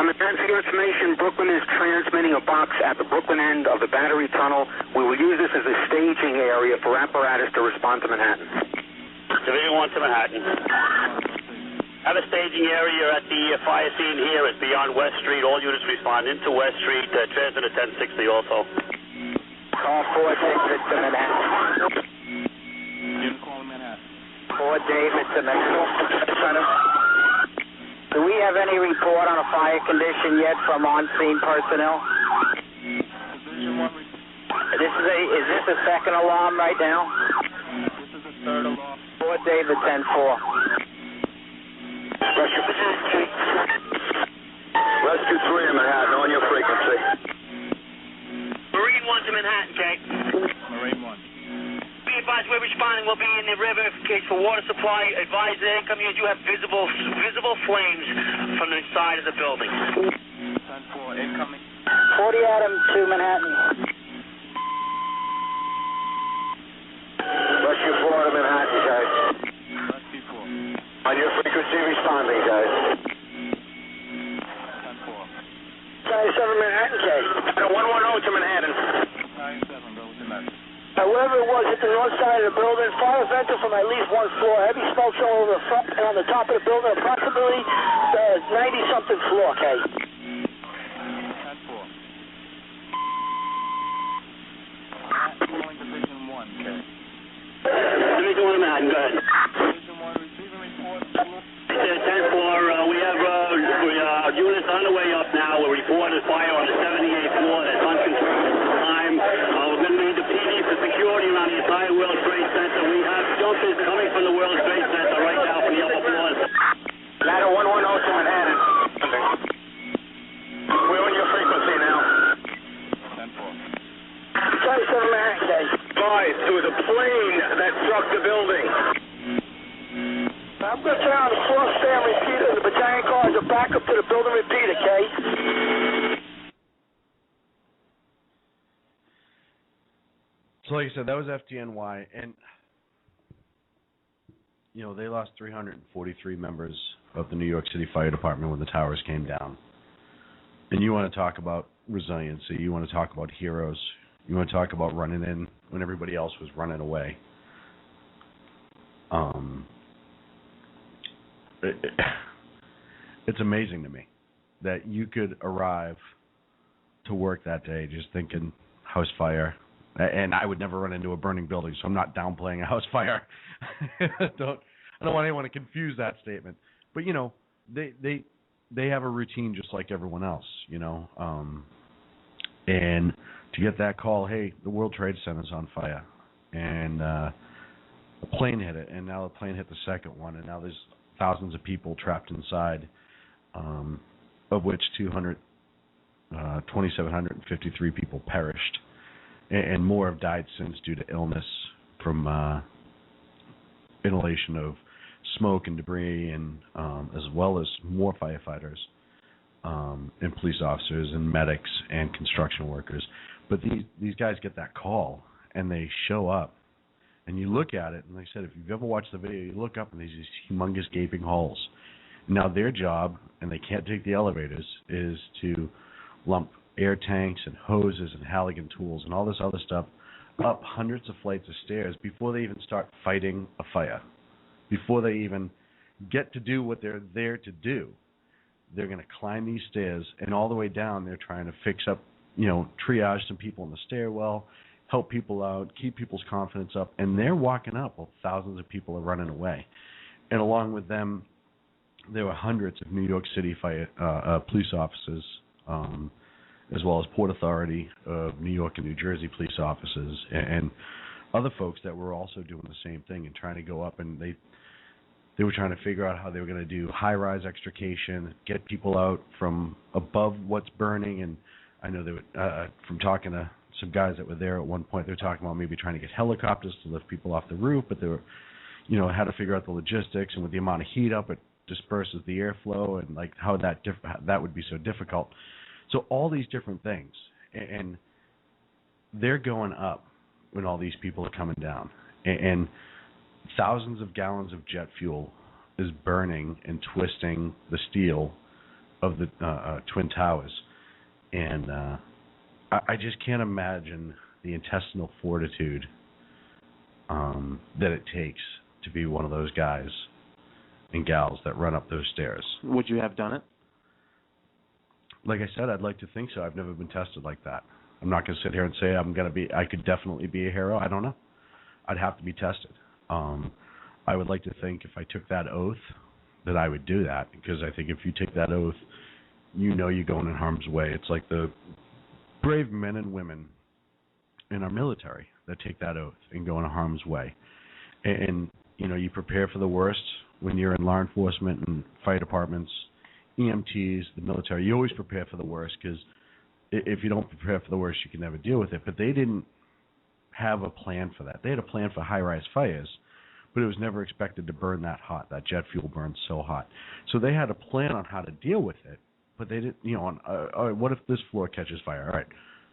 Manhattan, for your information, Brooklyn is transmitting a box at the Brooklyn end of the Battery Tunnel. We will use this as a staging area for apparatus to respond to Manhattan. Division 1 to Manhattan. Have a staging area at the fire scene here. It's beyond West Street. All units respond into West Street. Transmit at 1060 also. Call 4 David to Manhattan. Unit calling Manhattan. 4 David to Manhattan. Do we have any report on a fire condition yet from on-scene personnel? Division 1 report. Is this a second alarm right now? This is the third alarm. 4 David 10-4. Rescue 3 in Manhattan, on your frequency. Marine 1 to Manhattan, K. Marine 1. Be advised, we're responding. We'll be in the river in case for water supply. Advise the incoming units you have visible flames from the side of the building. 10-4, incoming. 40 Adam to Manhattan. Rescue 4 to Manhattan, guys. Rescue 4. On your frequency responding, guys. 10-4. 97 Manhattan, K. 110 to Manhattan. 97, go with the message. Whoever it was hit the north side of the building, fire vented from at least one floor. Heavy smoke all over the front and on the top of the building, approximately the 90-something floor, K. 10-4. Calling Division 1, K. Division 1 Manhattan, go ahead. Division 1 receiving report. 10-4, we have units on the way up now. We're reporting fire on the 78th floor. That's uncontrolled at the time. We're going to need the PD for security around the entire World Trade Center. We have jumpers coming from the World Trade Center right now from the upper floors. Ladder 110 to Manhattan. We're on your frequency now. 10-4. 27 Manhattan, K. Guys, there was a plane that struck the building. I'm going to turn on the floor stand repeater, and the battalion cars are back up to the building repeater, K. So like I said, that was FDNY, and you know, they lost 343 members of the New York City Fire Department when the towers came down. And you want to talk about resiliency, you want to talk about heroes, you want to talk about running in when everybody else was running away. It's amazing to me. that you could arrive to work that day just thinking house fire, and I would never run into a burning building, so I'm not downplaying a house fire. I don't want anyone to confuse that statement. But they have a routine just like everyone else, and to get that call, hey, the World Trade Center's on fire, and a plane hit it, and now the plane hit the second one, and now there's thousands of people trapped inside, of which 2,753 people perished, and more have died since due to illness from inhalation of smoke and debris, and as well as more firefighters and police officers and medics and construction workers. But these guys get that call, and they show up, and you look at it, and like I said, if you've ever watched the video, you look up, and there's these humongous gaping holes. Now their job, and they can't take the elevators, is to lump air tanks and hoses and Halligan tools and all this other stuff up hundreds of flights of stairs before they even start fighting a fire. Before they even get to do what they're there to do, they're going to climb these stairs, and all the way down they're trying to fix up, triage some people in the stairwell, help people out, keep people's confidence up, and they're walking up while thousands of people are running away. And along with them, there were hundreds of New York City police officers, as well as Port Authority of New York and New Jersey police officers, and other folks that were also doing the same thing and trying to go up, and they were trying to figure out how they were going to do high-rise extrication, get people out from above what's burning. And I know they would, from talking to some guys that were there at one point, they were talking about maybe trying to get helicopters to lift people off the roof, but they were, had to figure out the logistics, and with the amount of heat up, it disperses the airflow, and like how that would be so difficult. So all these different things, and they're going up when all these people are coming down, and thousands of gallons of jet fuel is burning and twisting the steel of the Twin Towers. And I just can't imagine the intestinal fortitude that it takes to be one of those guys and gals that run up those stairs. Would you have done it? Like I said, I'd like to think so. I've never been tested like that. I'm not going to sit here and say I could definitely be a hero. I don't know. I'd have to be tested. I would like to think if I took that oath that I would do that, because I think if you take that oath, you're going in harm's way. It's like the brave men and women in our military that take that oath and go in harm's way. And you prepare for the worst when you're in law enforcement and fire departments, EMTs, the military. You always prepare for the worst, because if you don't prepare for the worst, you can never deal with it. But they didn't have a plan for that. They had a plan for high-rise fires, but it was never expected to burn that hot. That jet fuel burns so hot. So they had a plan on how to deal with it, but they didn't, all right, what if this floor catches fire? All right,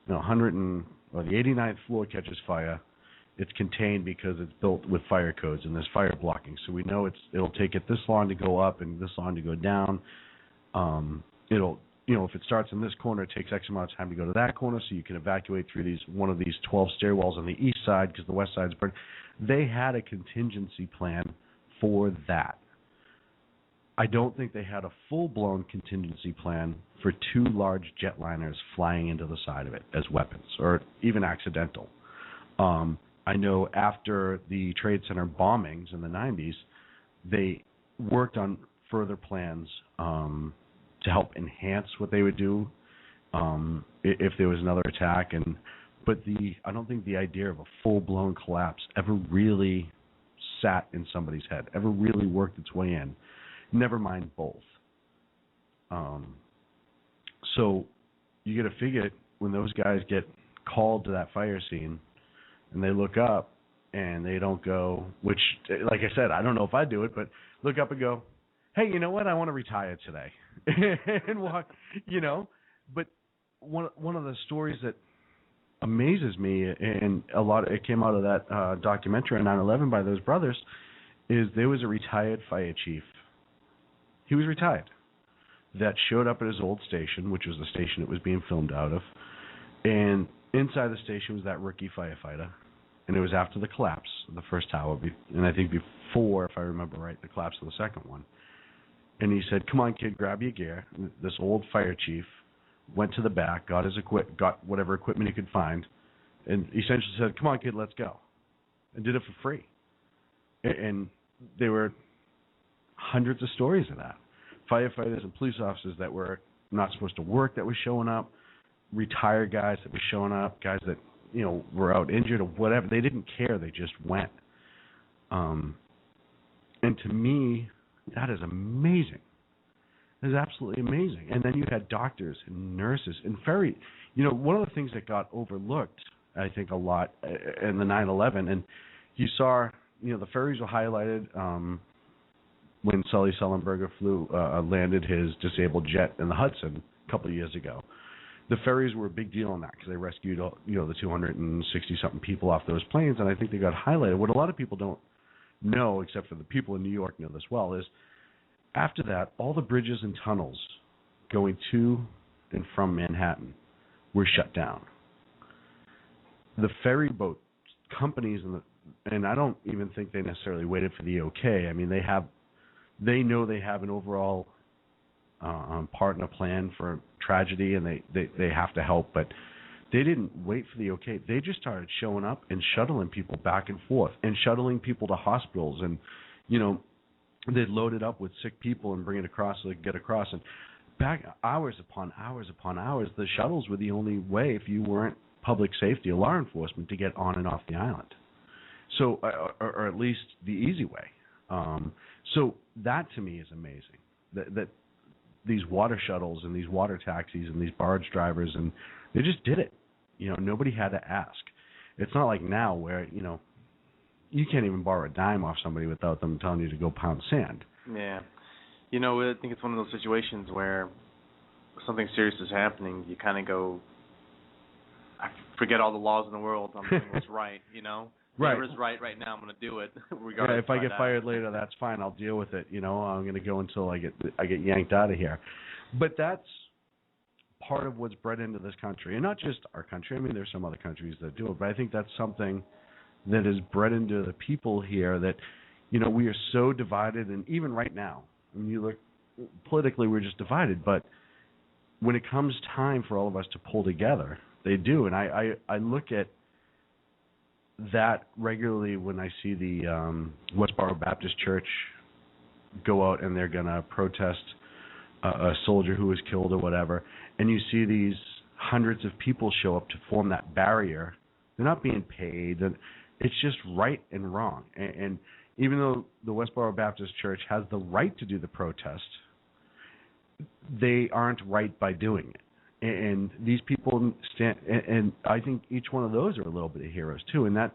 the 89th floor catches fire. It's contained because it's built with fire codes, and there's fire blocking. So we know it'll take it this long to go up and this long to go down. If it starts in this corner, it takes X amount of time to go to that corner, so you can evacuate through one of these 12 stairwells on the east side because the west side's burned. They had a contingency plan for that. I don't think they had a full-blown contingency plan for two large jetliners flying into the side of it as weapons, or even accidental. I know after the Trade Center bombings in the 90s, they worked on further plans to help enhance what they would do if there was another attack. But I don't think the idea of a full-blown collapse ever really sat in somebody's head, ever really worked its way in. Never mind both. So you got to figure when those guys get called to that fire scene and they look up and they don't go, which, like I said, I don't know if I do it, but look up and go, hey, you know what? I want to retire today and walk, But one of the stories that amazes me, and it came out of that documentary on 9/11 by those brothers, is there was a retired fire chief. He was retired. That showed up at his old station, which was the station it was being filmed out of. And inside the station was that rookie firefighter. And it was after the collapse of the first tower, and I think before, if I remember right, the collapse of the second one. And he said, "Come on, kid, grab your gear." And this old fire chief went to the back, got whatever equipment he could find, and essentially said, "Come on, kid, let's go," and did it for free. And there were hundreds of stories of that. Firefighters and police officers that were not supposed to work that were showing up, retired guys that were showing up, guys that were out injured or whatever. They didn't care. They just went. And to me, that is amazing. It is absolutely amazing. And then you had doctors and nurses and one of the things that got overlooked, I think, a lot in the 9/11, and you saw, the ferries were highlighted when Sully Sullenberger landed his disabled jet in the Hudson a couple of years ago. The ferries were a big deal in that because they rescued, the 260-something people off those planes, and I think they got highlighted. What a lot of people don't know, except for the people in New York know this well, is after that, all the bridges and tunnels going to and from Manhattan were shut down. The ferry boat companies, and I don't even think they necessarily waited for the okay. I mean, they know they have an overall part in a plan for tragedy, and they have to help, but they didn't wait for the okay. They just started showing up and shuttling people back and forth and shuttling people to hospitals, and they'd load it up with sick people and bring it across so they could get across. And back hours upon hours upon hours, the shuttles were the only way, if you weren't public safety or law enforcement, to get on and off the island. So, or at least the easy way. So that to me is amazing. That these water shuttles and these water taxis and these barge drivers, and they just did it. Nobody had to ask. It's not like now where, you can't even borrow a dime off somebody without them telling you to go pound sand. Yeah. I think it's one of those situations where something serious is happening, you kind of go, I forget all the laws in the world. I'm doing what's right, Right. Whatever's right now, I'm going to do it. Yeah, if I get fired later, that's fine. I'll deal with it. I'm going to go until I get yanked out of here. But that's part of what's bred into this country, and not just our country. I mean, there's some other countries that do it, but I think that's something that is bred into the people here. That we are so divided, and even right now, I mean, you look politically, we're just divided. But when it comes time for all of us to pull together, they do, and I look at that regularly when I see the Westboro Baptist Church go out and they're going to protest a soldier who was killed or whatever, and you see these hundreds of people show up to form that barrier. They're not being paid. It's just right and wrong. And even though the Westboro Baptist Church has the right to do the protest, they aren't right by doing it. And these people stand, and I think each one of those are a little bit of heroes too. And that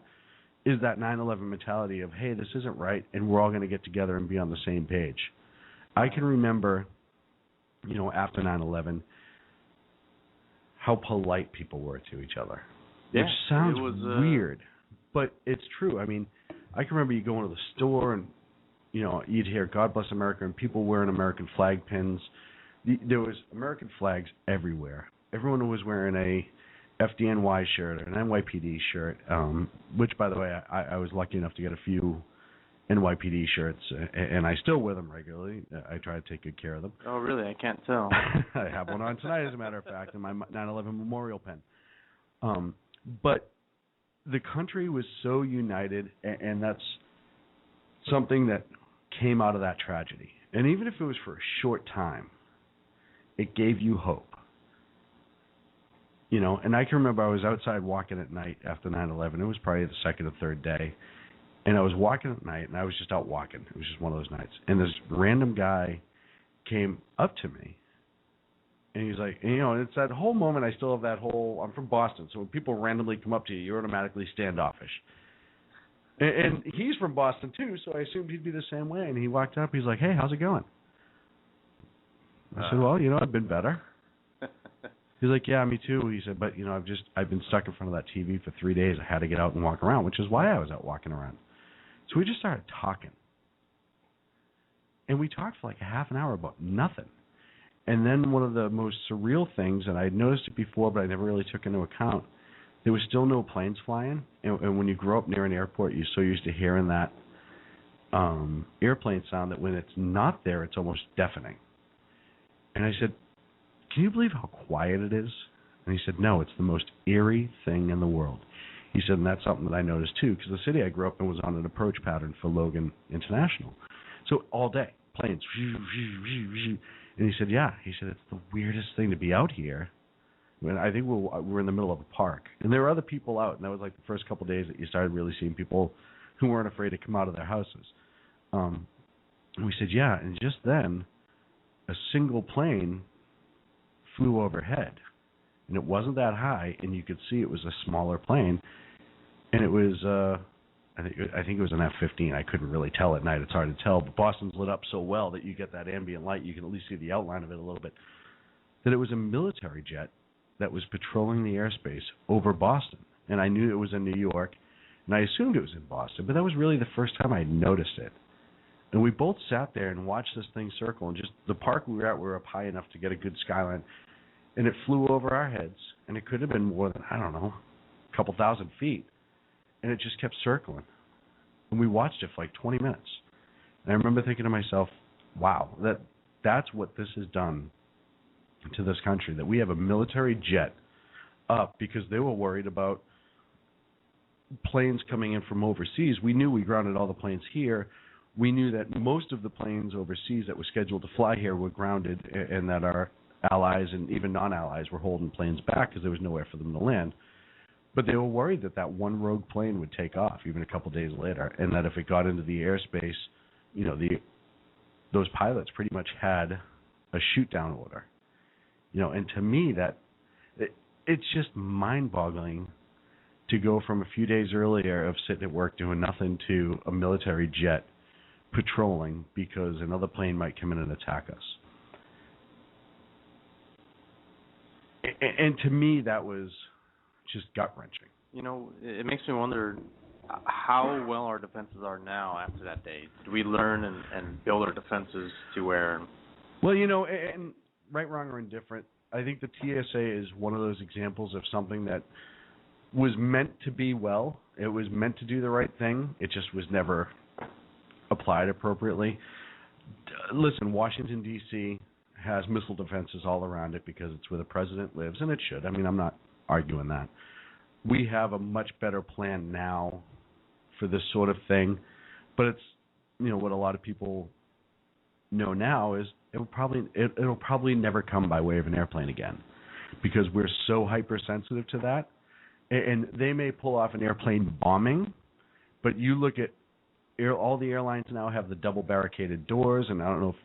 is that 9/11 mentality of, hey, this isn't right, and we're all going to get together and be on the same page. I can remember, after 9/11, how polite people were to each other. Yeah, which sounds weird, but it's true. I mean, I can remember you going to the store and, you'd hear "God Bless America" and people wearing American flag pins. There was American flags everywhere. Everyone was wearing a FDNY shirt or an NYPD shirt, which, by the way, I was lucky enough to get a few NYPD shirts, and I still wear them regularly. I try to take good care of them. Oh, really? I can't tell. I have one on tonight, as a matter of fact, in my 9/11 memorial pen. But the country was so united, and that's something that came out of that tragedy. And even if it was for a short time, it gave you hope. And I can remember I was outside walking at night after 9/11. It was probably the second or third day. And I was walking at night, and I was just out walking. It was just one of those nights. And this random guy came up to me, and he's like, and it's that whole moment, I still have that whole, I'm from Boston, so when people randomly come up to you, you're automatically standoffish. And he's from Boston, too, so I assumed he'd be the same way. And he walked up, he's like, hey, how's it going? I said, well, I've been better. He's like, yeah, me too. He said, but, I've been stuck in front of that TV for 3 days. I had to get out and walk around, which is why I was out walking around. So we just started talking. And we talked for like a half an hour about nothing. And then one of the most surreal things, and I had noticed it before, but I never really took into account, there was still no planes flying. And when you grow up near an airport, you're so used to hearing that airplane sound that when it's not there, it's almost deafening. And I said, can you believe how quiet it is? And he said, no, it's the most eerie thing in the world. He said, and that's something that I noticed too, because the city I grew up in was on an approach pattern for Logan International. So all day, planes. And he said, yeah. He said, it's the weirdest thing to be out here. And I think we're in the middle of a park. And there were other people out, and that was like the first couple of days that you started really seeing people who weren't afraid to come out of their houses. And we said, yeah. And just then, a single plane flew overhead. And it wasn't that high, and you could see it was a smaller plane. And it was, I think it was an F-15. I couldn't really tell at night. It's hard to tell. But Boston's lit up so well that you get that ambient light. You can at least see the outline of it a little bit. That it was a military jet that was patrolling the airspace over Boston. And I knew it was in New York, and I assumed it was in Boston. But that was really the first time I noticed it. And we both sat there and watched this thing circle. And just the park we were at, we were up high enough to get a good skyline. And it flew over our heads. And it could have been more than, I don't know, a couple thousand feet. And it just kept circling. And we watched it for like 20 minutes. And I remember thinking to myself, wow, that's what this has done to this country, that we have a military jet up because they were worried about planes coming in from overseas. We knew we grounded all the planes here. We knew that most of the planes overseas that were scheduled to fly here were grounded, and that our allies and even non-allies were holding planes back because there was nowhere for them to land. But they were worried that one rogue plane would take off even a couple days later, and that if it got into the airspace, you know, those pilots pretty much had a shoot-down order. You know, and to me, it's just mind-boggling to go from a few days earlier of sitting at work doing nothing to a military jet patrolling because another plane might come in and attack us. And to me, that was just gut-wrenching. You know, it makes me wonder how well our defenses are now after that day. Did we learn and build our defenses to where... Well, you know, and right, wrong, or indifferent, I think the TSA is one of those examples of something that was meant to be well. It was meant to do the right thing. It just was never applied appropriately. Listen, Washington, D.C. has missile defenses all around it because it's where the president lives, and it should. I mean, I'm not arguing that. We have a much better plan now for this sort of thing, but it's, you know, what a lot of people know now is it'll probably never come by way of an airplane again because we're so hypersensitive to that. And they may pull off an airplane bombing, but you look at all the airlines now have the double barricaded doors, and I don't know if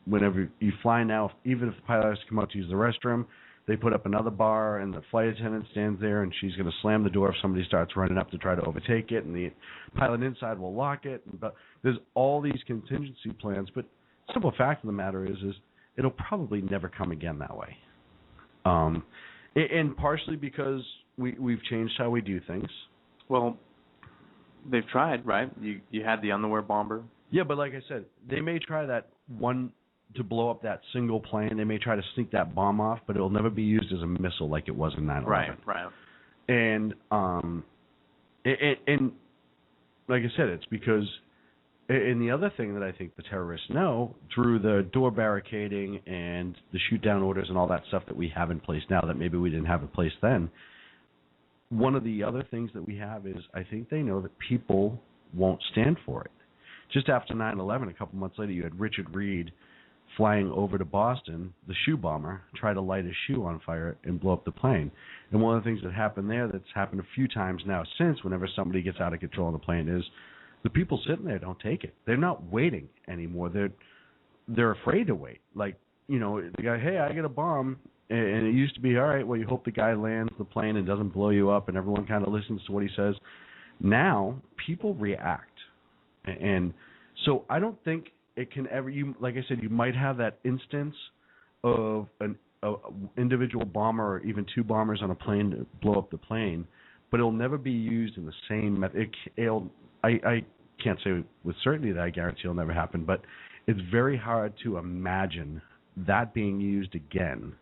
whenever you fly now, even if the pilot has to come out to use the restroom, they put up another bar, and the flight attendant stands there, and she's going to slam the door if somebody starts running up to try to overtake it, and the pilot inside will lock it. But there's all these contingency plans, but the simple fact of the matter is it'll probably never come again that way. And partially because we've changed how we do things. Well, they've tried, right? You had the underwear bomber. Yeah, but like I said, they may try that one to blow up that single plane. They may try to sneak that bomb off, but it'll never be used as a missile like it was in 9/11. Right. And like I said, it's because. And the other thing that I think the terrorists know, through the door barricading and the shoot-down orders and all that stuff that we have in place now that maybe we didn't have in place then, one of the other things that we have is I think they know that people won't stand for it. Just after 9/11, a couple months later, you had Richard Reed flying over to Boston, the shoe bomber, try to light his shoe on fire and blow up the plane. And one of the things that happened there that's happened a few times now since, whenever somebody gets out of control on the plane, is the people sitting there don't take it. They're not waiting anymore. They're afraid to wait. Like, you know, the guy, hey, I get a bomb, and it used to be, all right, well, you hope the guy lands the plane and doesn't blow you up, and everyone kind of listens to what he says. Now, people react. And so I don't think it can ever, like I said, you might have that instance of an individual bomber or even two bombers on a plane to blow up the plane, but it'll never be used in the same method. I can't say with certainty that I guarantee it'll never happen, but it's very hard to imagine that being used again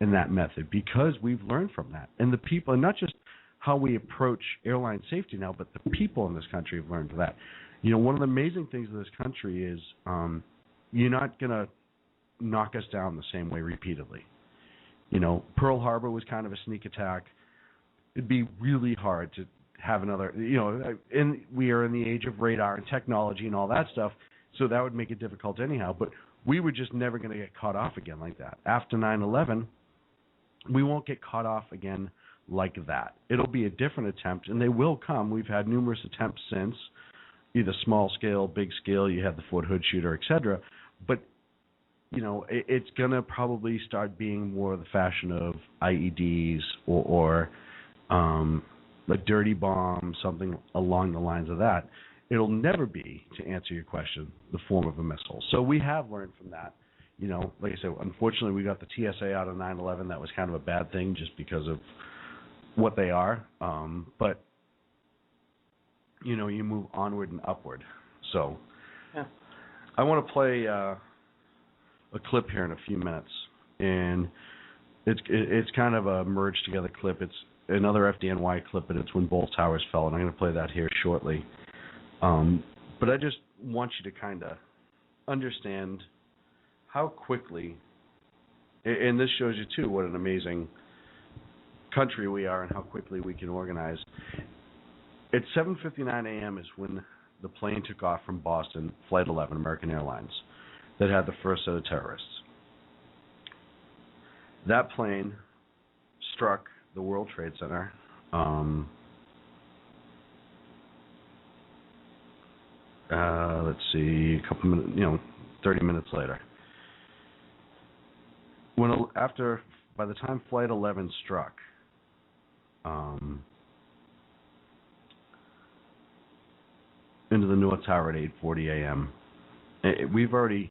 in that method because we've learned from that. And the people, and not just how we approach airline safety now, but the people in this country have learned that. one of the amazing things of this country is you're not going to knock us down the same way repeatedly. Pearl Harbor was kind of a sneak attack. It'd be really hard to have another, and we are in the age of radar and technology and all that stuff, so that would make it difficult anyhow. But we were just never going to get caught off again like that. After 9/11, we won't get caught off again like that. It'll be a different attempt, and they will come. We've had numerous attempts since, either small scale, big scale. You had the Fort Hood shooter, etc. But it's going to probably start being more the fashion of IEDs or a dirty bomb, something along the lines of that. It'll never be, to answer your question, the form of a missile. So we have learned from that. Like I said, unfortunately, we got the TSA out of 9/11. That was kind of a bad thing just because of what they are. But, you move onward and upward. So I want to play a clip here in a few minutes. And it's kind of a merged together clip. It's another FDNY clip, and it's when both towers fell. And I'm going to play that here shortly. But I just want you to kind of understand how quickly, and this shows you too what an amazing country we are and how quickly we can organize. At 7:59 a.m. is when the plane took off from Boston, Flight 11, American Airlines, that had the first set of terrorists. That plane struck the World Trade Center. Let's see, a couple minutes, 30 minutes later. By the time Flight 11 struck, into the North Tower at 8:40 a.m., we've already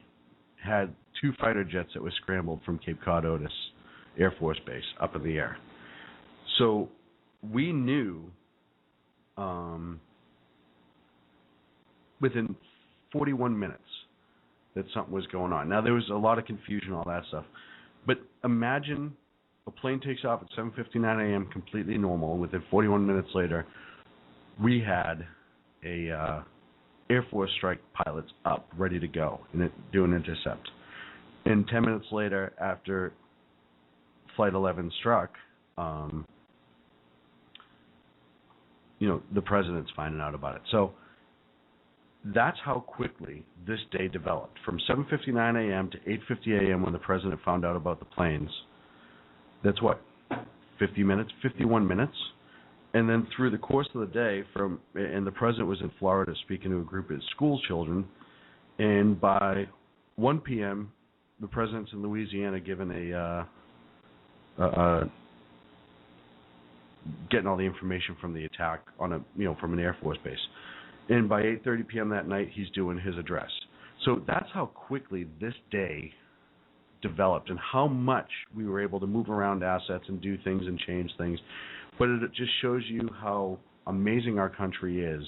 had 2 fighter jets that were scrambled from Cape Cod Otis Air Force Base up in the air. So we knew within 41 minutes that something was going on. Now, there was a lot of confusion, all that stuff. But imagine a plane takes off at 7:59 a.m., completely normal, and within 41 minutes later, we had a Air Force strike pilots up, ready to go, and do an intercept. And 10 minutes later, after Flight 11 struck, the president's finding out about it. So that's how quickly this day developed. From 7:59 a.m. to 8:50 a.m. when the president found out about the planes. That's what, 50 minutes, 51 minutes? And then through the course of the day, and the president was in Florida speaking to a group of school children, and by 1 p.m., the president's in Louisiana giving getting all the information from the attack from an Air Force base. And by 8:30 p.m. that night, he's doing his address. So that's how quickly this day developed and how much we were able to move around assets and do things and change things. But it just shows you how amazing our country is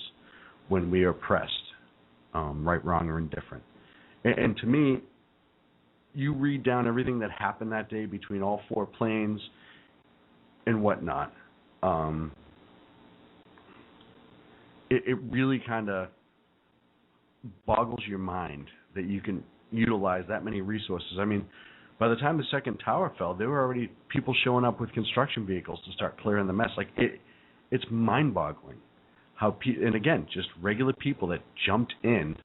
when we are pressed, right, wrong, or indifferent. And to me, you read down everything that happened that day between all 4 planes and whatnot. It really kind of boggles your mind that you can utilize that many resources. I mean, by the time the second tower fell, there were already people showing up with construction vehicles to start clearing the mess. Like, it's mind-boggling how and again, just regular people that jumped in.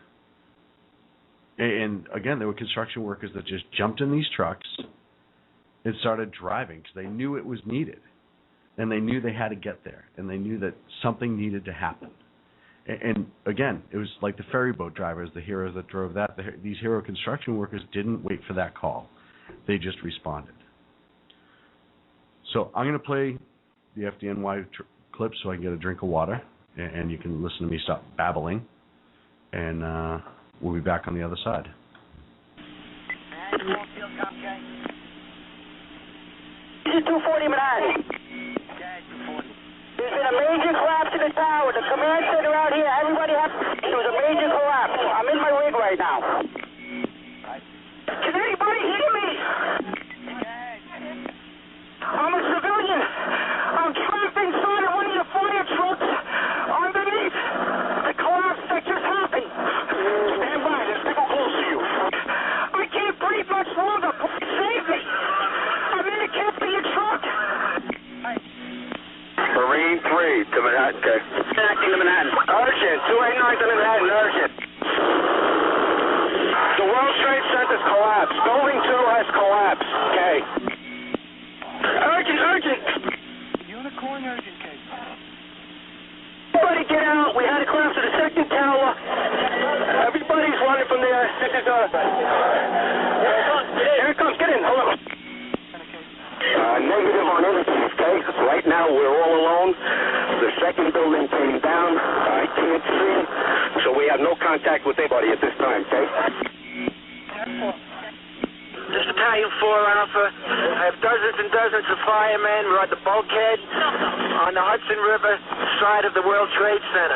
And again, there were construction workers that just jumped in these trucks and started driving because they knew it was needed. And they knew they had to get there. And they knew that something needed to happen. And again, it was like the ferry boat drivers, the heroes that drove that. These hero construction workers didn't wait for that call. They just responded. So I'm going to play the FDNY clip so I can get a drink of water. And you can listen to me stop babbling. And we'll be back on the other side. This is 240 Manhattan. There's been a major collapse in the tower. The command center out here, everybody there was a major collapse. I'm in my rig right now. Can anybody hear me? I'm a civilian. I'm trapped inside of one of your fire trucks underneath the collapse that just happened. has collapsed. Building 2 has collapsed. Okay. Urgent. Unicorn urgent case. Everybody get out. We had a collapse of the second tower. Everybody's running from there. This is here it comes. Get in. Hold on. Negative on anything, okay? Right now we're all alone. The second building came down. I can't see. So we have no contact with anybody at this time, okay? This is Battalion 4 Alpha. I have dozens and dozens of firemen. We're at the bulkhead on the Hudson River side of the World Trade Center.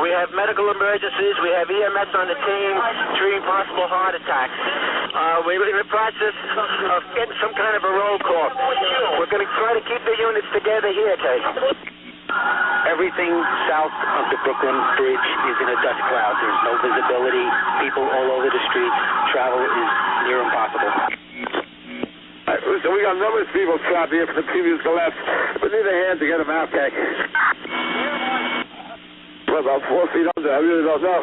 We have medical emergencies. We have EMS on the team treating possible heart attacks. We're in the process of getting some kind of a roll call. We're going to try to keep the units together here, Kate. Everything south of the Brooklyn Bridge is in a dust cloud. There's no visibility. People all over the streets. Travel is near impossible. So we got numerous people trapped here from the previous collapse. We need a hand to get them out, okay? We're about 4 feet under. I really don't know.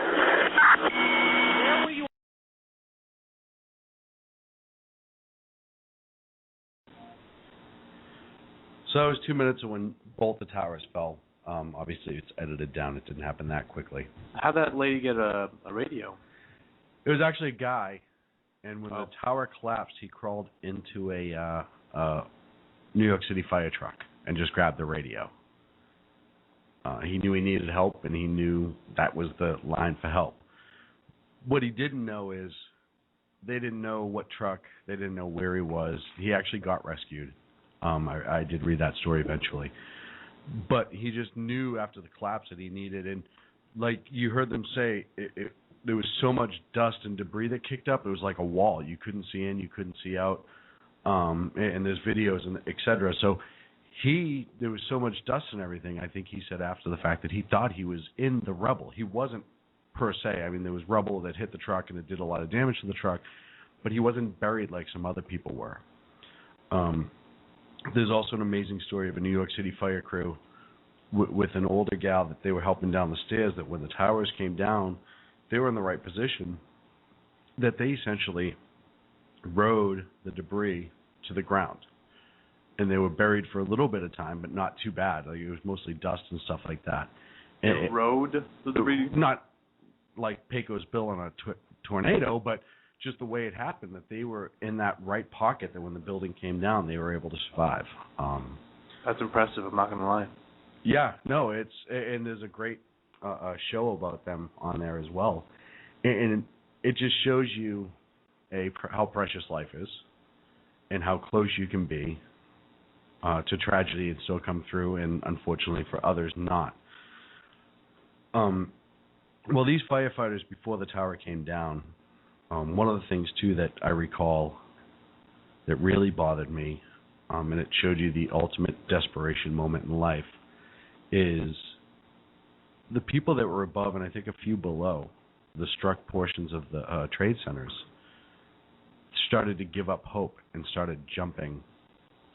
So it was 2 minutes of when both the towers fell. Obviously, it's edited down. It didn't happen that quickly. How'd that lady get a radio? It was actually a guy, and when the tower collapsed, he crawled into a New York City fire truck and just grabbed the radio. He knew he needed help, and he knew that was the line for help. What he didn't know is they didn't know what truck. They didn't know where he was. He actually got rescued. I did read that story eventually. But he just knew after the collapse that he needed, and like you heard them say, there was so much dust and debris that kicked up, it was like a wall. You couldn't see in, you couldn't see out, and there's videos and et cetera. So there was so much dust and everything, I think he said after the fact that he thought he was in the rubble. He wasn't per se. I mean, there was rubble that hit the truck and it did a lot of damage to the truck, but he wasn't buried like some other people were. There's also an amazing story of a New York City fire crew with an older gal that they were helping down the stairs, that when the towers came down, they were in the right position, that they essentially rode the debris to the ground. And they were buried for a little bit of time, but not too bad. Like, it was mostly dust and stuff like that. They rode the debris? Not like Pecos Bill in a tornado, but just the way it happened, that they were in that right pocket, that when the building came down, they were able to survive. That's impressive, I'm not going to lie. Yeah, no, and there's a great show about them on there as well. And it just shows you how precious life is and how close you can be to tragedy and still come through, and unfortunately for others, not. Well, these firefighters, before the tower came down, one of the things, too, that I recall that really bothered me, and it showed you the ultimate desperation moment in life, is the people that were above, and I think a few below, the struck portions of the trade centers, started to give up hope and started jumping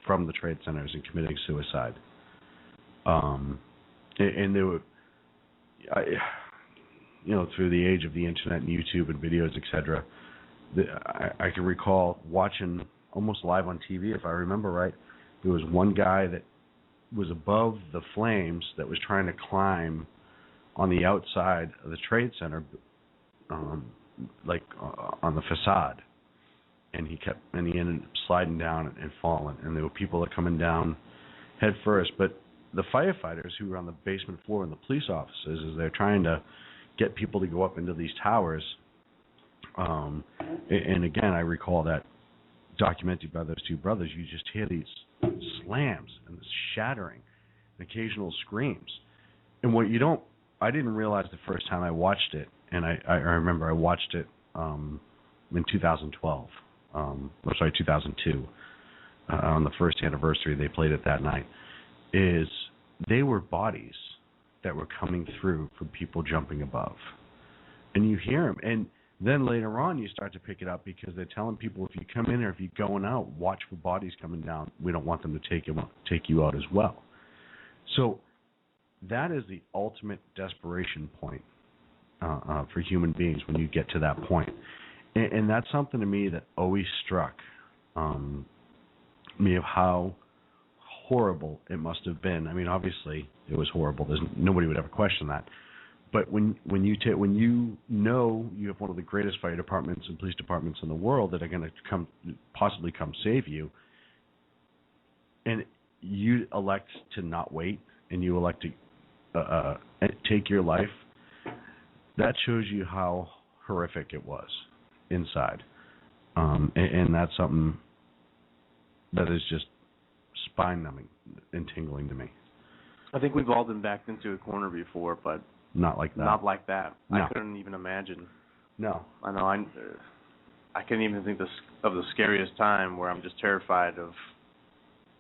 from the trade centers and committing suicide. And there were... through the age of the internet and YouTube and videos, etc., I can recall watching almost live on TV, if I remember right. There was one guy that was above the flames that was trying to climb on the outside of the trade center, on the facade, and he ended up sliding down and falling. And there were people that coming down head first, but the firefighters who were on the basement floor and the police officers, as they're trying to get people to go up into these towers. And again, I recall that documented by those two brothers. You just hear these slams and this shattering, and occasional screams. And I didn't realize the first time I watched it, and I remember I watched it in 2012. 2002. On the first anniversary, they played it that night. Is they were bodies that were coming through from people jumping above. And you hear them. And then later on, you start to pick it up because they're telling people, if you come in or if you're going out, watch for bodies coming down. We don't want them to take you out as well. So that is the ultimate desperation point for human beings when you get to that point. And that's something to me that always struck me of how horrible it must have been. I mean, obviously it was horrible. Nobody would ever question that. But when you know you have one of the greatest fire departments and police departments in the world that are going to possibly come save you, and you elect to not wait, and you elect to take your life, that shows you how horrific it was inside. And that's something that is just spine-numbing and tingling to me. I think we've all been backed into a corner before, but not like that. Not like that. No. I couldn't even imagine. No. I know. I can't even think of the scariest time where I'm just terrified of.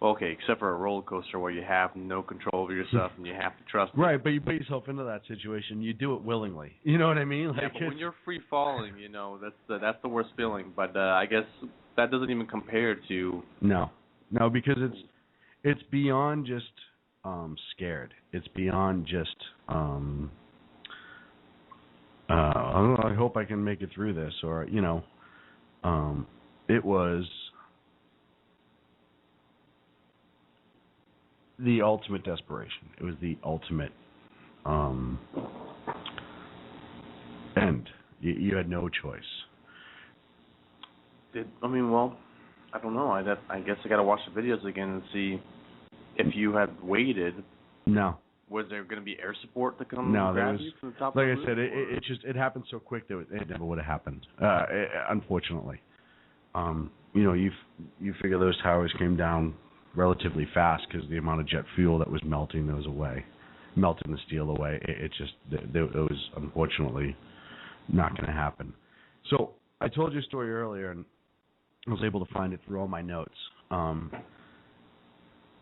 Okay, except for a roller coaster where you have no control over yourself and you have to trust. Right, but you put yourself into that situation. You do it willingly. You know what I mean? Yeah, but when you're free falling, that's the worst feeling. But I guess that doesn't even compare to. No, because it's beyond just scared. It's beyond just. I hope I can make it through this, or it was. The ultimate desperation. It was the ultimate end. You had no choice. Well, I don't know. I guess I got to watch the videos again and see if you had waited. No. Was there going to be air support to come grab you from the top like of the I roof? said, it happened so quick that it never would have happened. Unfortunately, you figure those towers came down relatively fast because the amount of jet fuel that was melting those away, melting the steel away. It was unfortunately not going to happen. So I told you a story earlier, and I was able to find it through all my notes.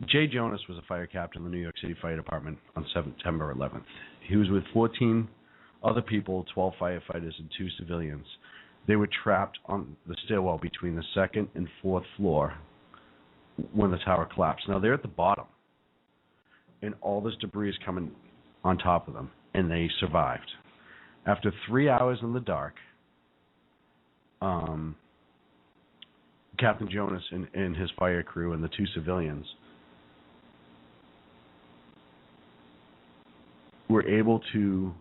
Jay Jonas was a fire captain in the New York City Fire Department on September 11th. He was with 14 other people, 12 firefighters and 2 civilians. They were trapped on the stairwell between the 2nd and 4th floor when the tower collapsed. Now, they're at the bottom, and all this debris is coming on top of them, and they survived. After 3 hours in the dark, Captain Jonas and his fire crew and the 2 civilians were able to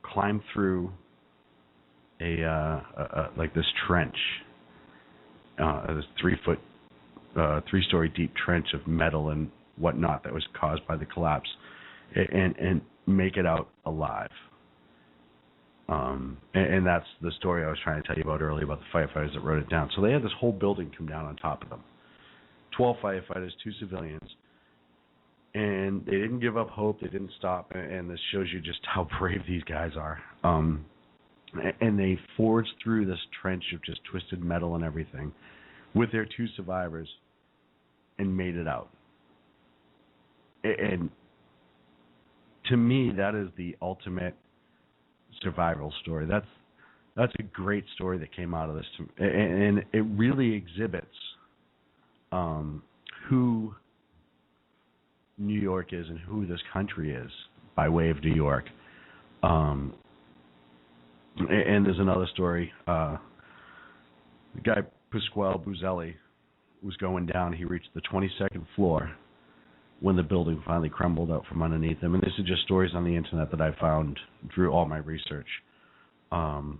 climb through like this trench, this 3-story deep trench of metal and whatnot that was caused by the collapse, and make it out alive. And that's the story I was trying to tell you about earlier about the firefighters that wrote it down. So they had this whole building come down on top of them. 12 firefighters, 2 civilians. And they didn't give up hope. They didn't stop. And this shows you just how brave these guys are. And they forged through this trench of just twisted metal and everything with their 2 survivors and made it out. And to me, that is the ultimate survival story. That's a great story that came out of this, and it really exhibits who New York is and who this country is by way of New York. And there's another story. The guy Pasquale Buzzelli was going down. He reached the 22nd floor when the building finally crumbled out from underneath him. And this is just stories on the internet that I found through all my research. And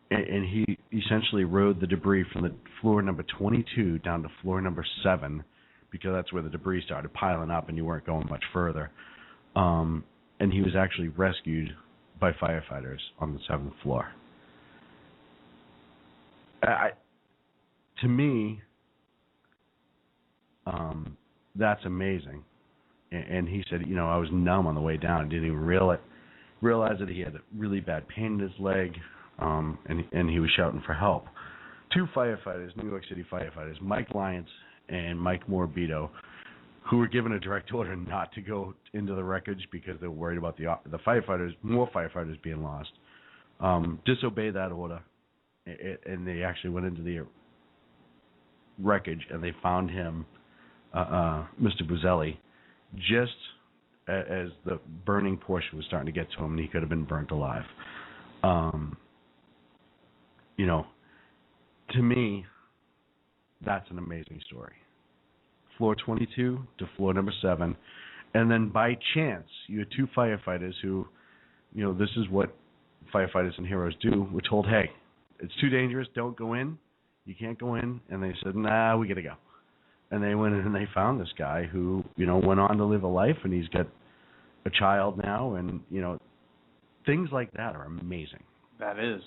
he essentially rode the debris from the floor number 22 down to floor number 7, because that's where the debris started piling up and you weren't going much further. And he was actually rescued by firefighters on the 7th floor. To me, that's amazing. And he said, I was numb on the way down. I didn't even realize that he had a really bad pain in his leg, and he was shouting for help. 2 firefighters, New York City firefighters, Mike Lyons and Mike Morabito, who were given a direct order not to go into the wreckage because they were worried about the firefighters, more firefighters being lost, disobeyed that order, and they actually went into the wreckage, and they found him, Mr. Buzzelli, just as the burning portion was starting to get to him, and he could have been burnt alive. to me, that's an amazing story. Floor 22 to floor number 7. And then by chance, you had 2 firefighters who, this is what firefighters and heroes do. We're told, hey, it's too dangerous. Don't go in. You can't go in. And they said, nah, we got to go. And they went in and they found this guy who, went on to live a life, and he's got a child now. And, things like that are amazing. That is.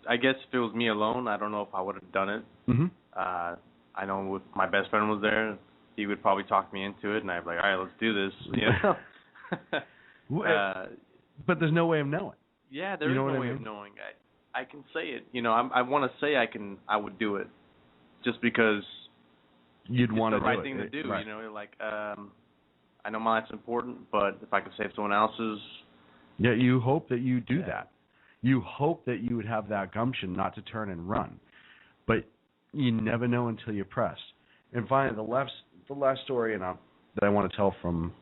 I guess if it was me alone, I don't know if I would have done it. Mm-hmm. I know if my best friend was there, he would probably talk me into it, and I'd be like, all right, let's do this. But there's no way of knowing. Yeah, there is no way of knowing. I can say it. I want to say I would do it, just because you'd want to do it. It's the right thing to do. Right. I know my life's important, but if I could save someone else's. Yeah, you hope that you do that. You hope that you would have that gumption not to turn and run, but you never know until you press. And finally, the last story that I want to tell from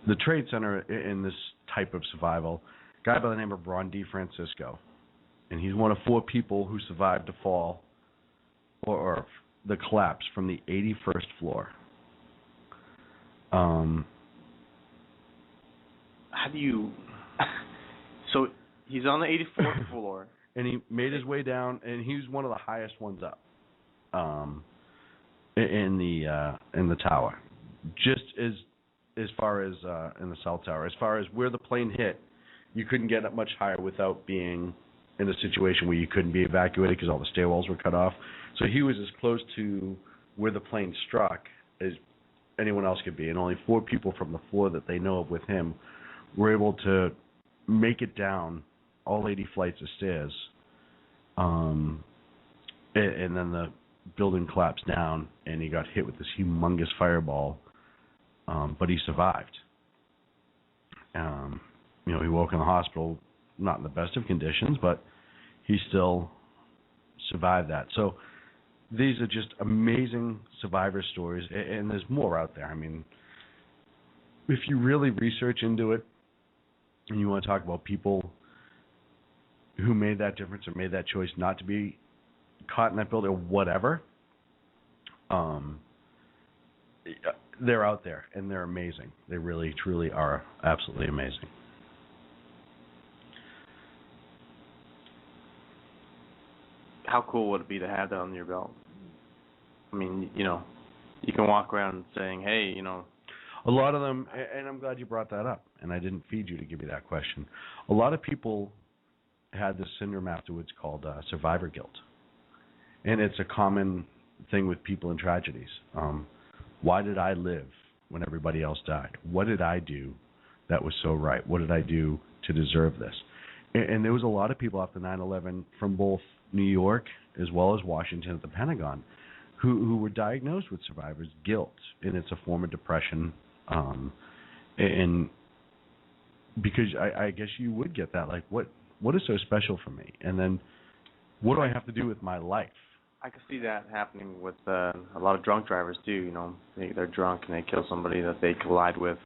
the Trade Center in this type of survival, a guy by the name of Ron DeFrancisco, and he's one of 4 people who survived the fall or the collapse from the 81st floor. How do you? So he's on the 84th floor, and he made his way down, and he was one of the highest ones up, in the tower, just as far as in the cell tower, as far as where the plane hit, you couldn't get up much higher without being in a situation where you couldn't be evacuated because all the stairwells were cut off. So he was as close to where the plane struck as anyone else could be, and only 4 people from the floor that they know of with him were able to make it down all 80 flights of stairs, and then the building collapsed down, and he got hit with this humongous fireball, but he survived. He woke in the hospital, not in the best of conditions, but he still survived that. So these are just amazing survivor stories, and there's more out there. I mean, if you really research into it, and you want to talk about people who made that difference or made that choice not to be caught in that building or whatever, they're out there, and they're amazing. They really, truly are absolutely amazing. How cool would it be to have that under your belt? I mean, you can walk around saying, hey, A lot of them, and I'm glad you brought that up, and I didn't feed you to give me that question. A lot of people had this syndrome afterwards called survivor guilt, and it's a common thing with people in tragedies. Why did I live when everybody else died? What did I do that was so right? What did I do to deserve this? And there was a lot of people after 9/11 from both New York as well as Washington at the Pentagon who were diagnosed with survivor's guilt, and it's a form of depression. And because I guess you would get that, like, what is so special for me? And then what do I have to do with my life? I can see that happening with a lot of drunk drivers too. They're drunk and they kill somebody that they collide with.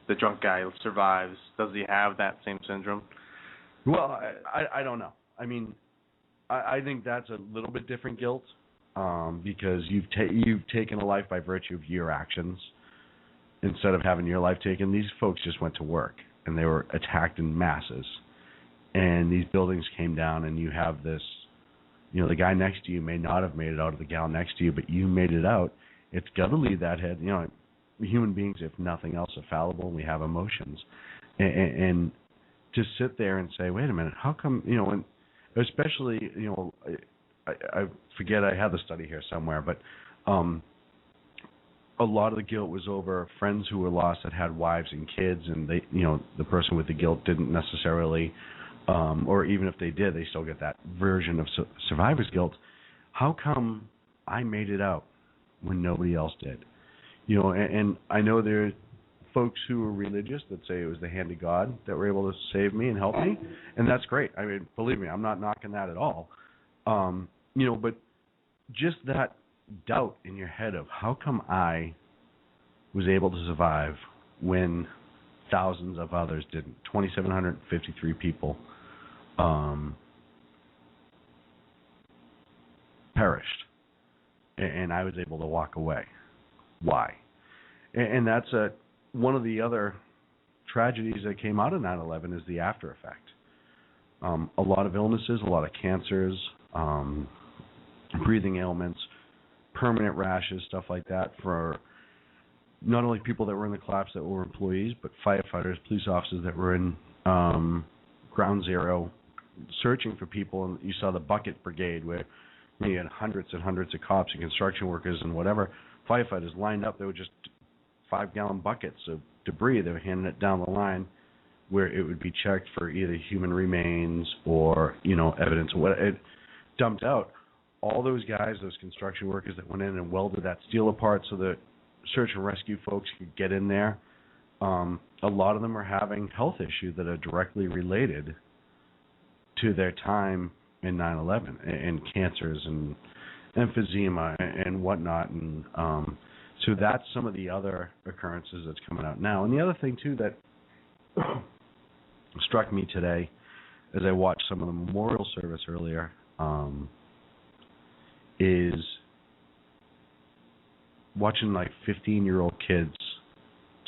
The drunk guy survives. Does he have that same syndrome? Well, I don't know. I mean, I think that's a little bit different guilt, because you've taken a life by virtue of your actions instead of having your life taken. These folks just went to work, and they were attacked in masses, and these buildings came down, and you have this, the guy next to you may not have made it out, or the gal next to you, but you made it out. It's got to leave that head. Human beings, if nothing else, are fallible, and we have emotions, and to sit there and say, wait a minute, how come, and especially, I forget, I have the study here somewhere, but a lot of the guilt was over friends who were lost that had wives and kids, and they, the person with the guilt didn't necessarily, or even if they did, they still get that version of survivor's guilt. How come I made it out when nobody else did? And I know there are folks who are religious that say it was the hand of God that were able to save me and help me, and that's great. I mean, believe me, I'm not knocking that at all. But just that doubt in your head of how come I was able to survive when thousands of others didn't. 2,753 people perished, and I was able to walk away. Why? And that's one of the other tragedies that came out of 9/11 is the after effect. A lot of illnesses, a lot of cancers, breathing ailments, permanent rashes, stuff like that for not only people that were in the collapse that were employees, but firefighters, police officers that were in ground zero searching for people. And you saw the bucket brigade where you had hundreds and hundreds of cops and construction workers and whatever, firefighters lined up. They were just 5-gallon buckets of debris. They were handing it down the line where it would be checked for either human remains or, evidence of what it dumped out. All those guys, those construction workers that went in and welded that steel apart so that search and rescue folks could get in there, a lot of them are having health issues that are directly related to their time in 9/11 and cancers and emphysema and whatnot. And so that's some of the other occurrences that's coming out now. And the other thing, too, that struck me today as I watched some of the memorial service earlier is watching 15-year-old kids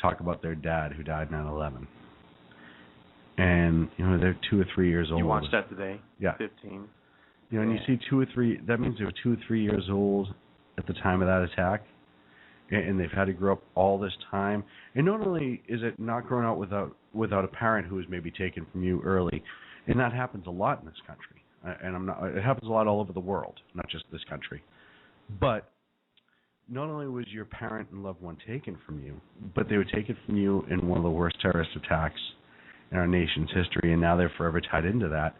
talk about their dad who died 9/11. And, they're 2 or 3 years old. You watched that today? Yeah. 15. And you see 2 or 3, that means they were 2 or 3 years old at the time of that attack. And they've had to grow up all this time. And not only is it not growing up without a parent who was maybe taken from you early, and that happens a lot in this country. And it happens a lot all over the world, not just this country. But not only was your parent and loved one taken from you, but they were taken from you in one of the worst terrorist attacks in our nation's history, and now they're forever tied into that.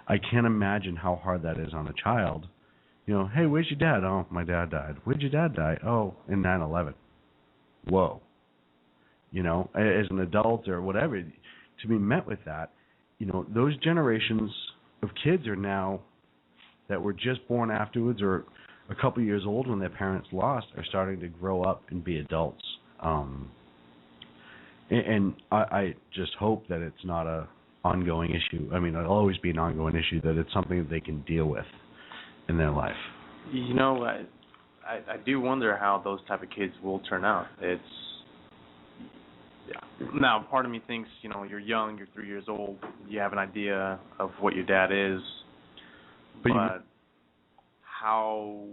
I can't imagine how hard that is on a child. Hey, where's your dad? Oh, my dad died. Where'd your dad die? Oh, in 9/11. Whoa. As an adult or whatever, to be met with that, those generations of kids are now that were just born afterwards or a couple years old when their parents lost are starting to grow up and be adults. And I just hope that it's not a ongoing issue. I mean, it'll always be an ongoing issue, that it's something that they can deal with in their life. I do wonder how those type of kids will turn out. Now, part of me thinks, you're young, you're 3 years old, you have an idea of what your dad is, but how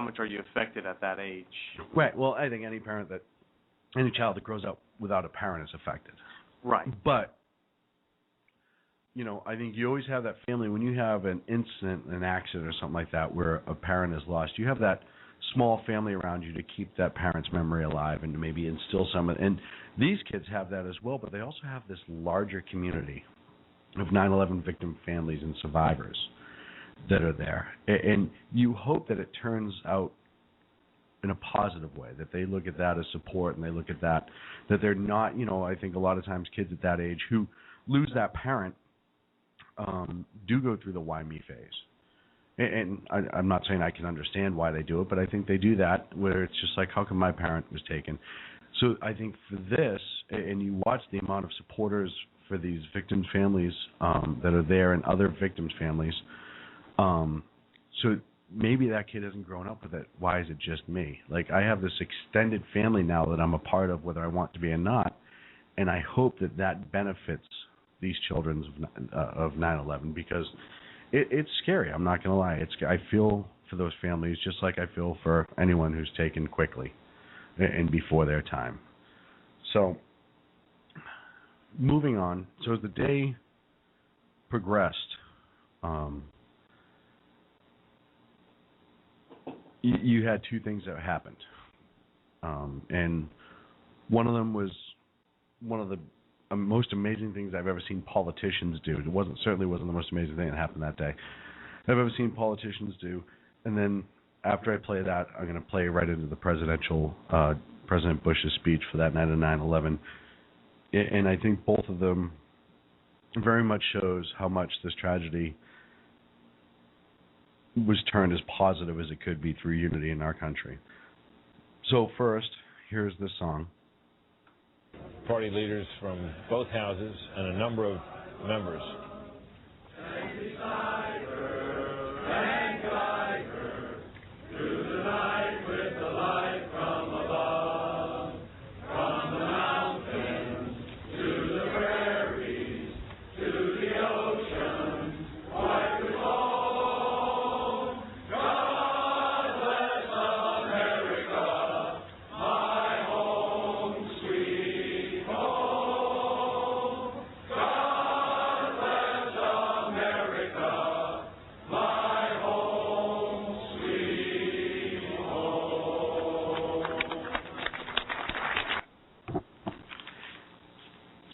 much are you affected at that age? Right. Well, I think any child that grows up without a parent is affected. Right. But I think you always have that family when you have an incident, an accident or something like that where a parent is lost. You have that small family around you to keep that parent's memory alive and to maybe instill some. And these kids have that as well, but they also have this larger community of 9/11 victim families and survivors that are there. And you hope that it turns out in a positive way, that they look at that as support and they look at that they're not, I think a lot of times kids at that age who lose that parent do go through the why me phase. And I'm not saying I can understand why they do it, but I think they do that where it's just like, how come my parent was taken? So I think for this, and you watch the amount of supporters for these victims' families that are there and other victims' families, so maybe that kid hasn't grown up with it. Why is it just me? I have this extended family now that I'm a part of, whether I want to be or not, and I hope that benefits these children of 9/11 because it's scary. I'm not going to lie. I feel for those families just like I feel for anyone who's taken quickly and before their time. So moving on. So as the day progressed, you had two things that happened, and one of them was one of the most amazing things I've ever seen politicians do. Certainly wasn't the most amazing thing that happened that day I've ever seen politicians do. And then after I play that, I'm going to play right into the President Bush's speech for that night of 9/11. And I think both of them very much shows how much this tragedy was turned as positive as it could be through unity in our country. So first, here's this song. party leaders from both houses and a number of members.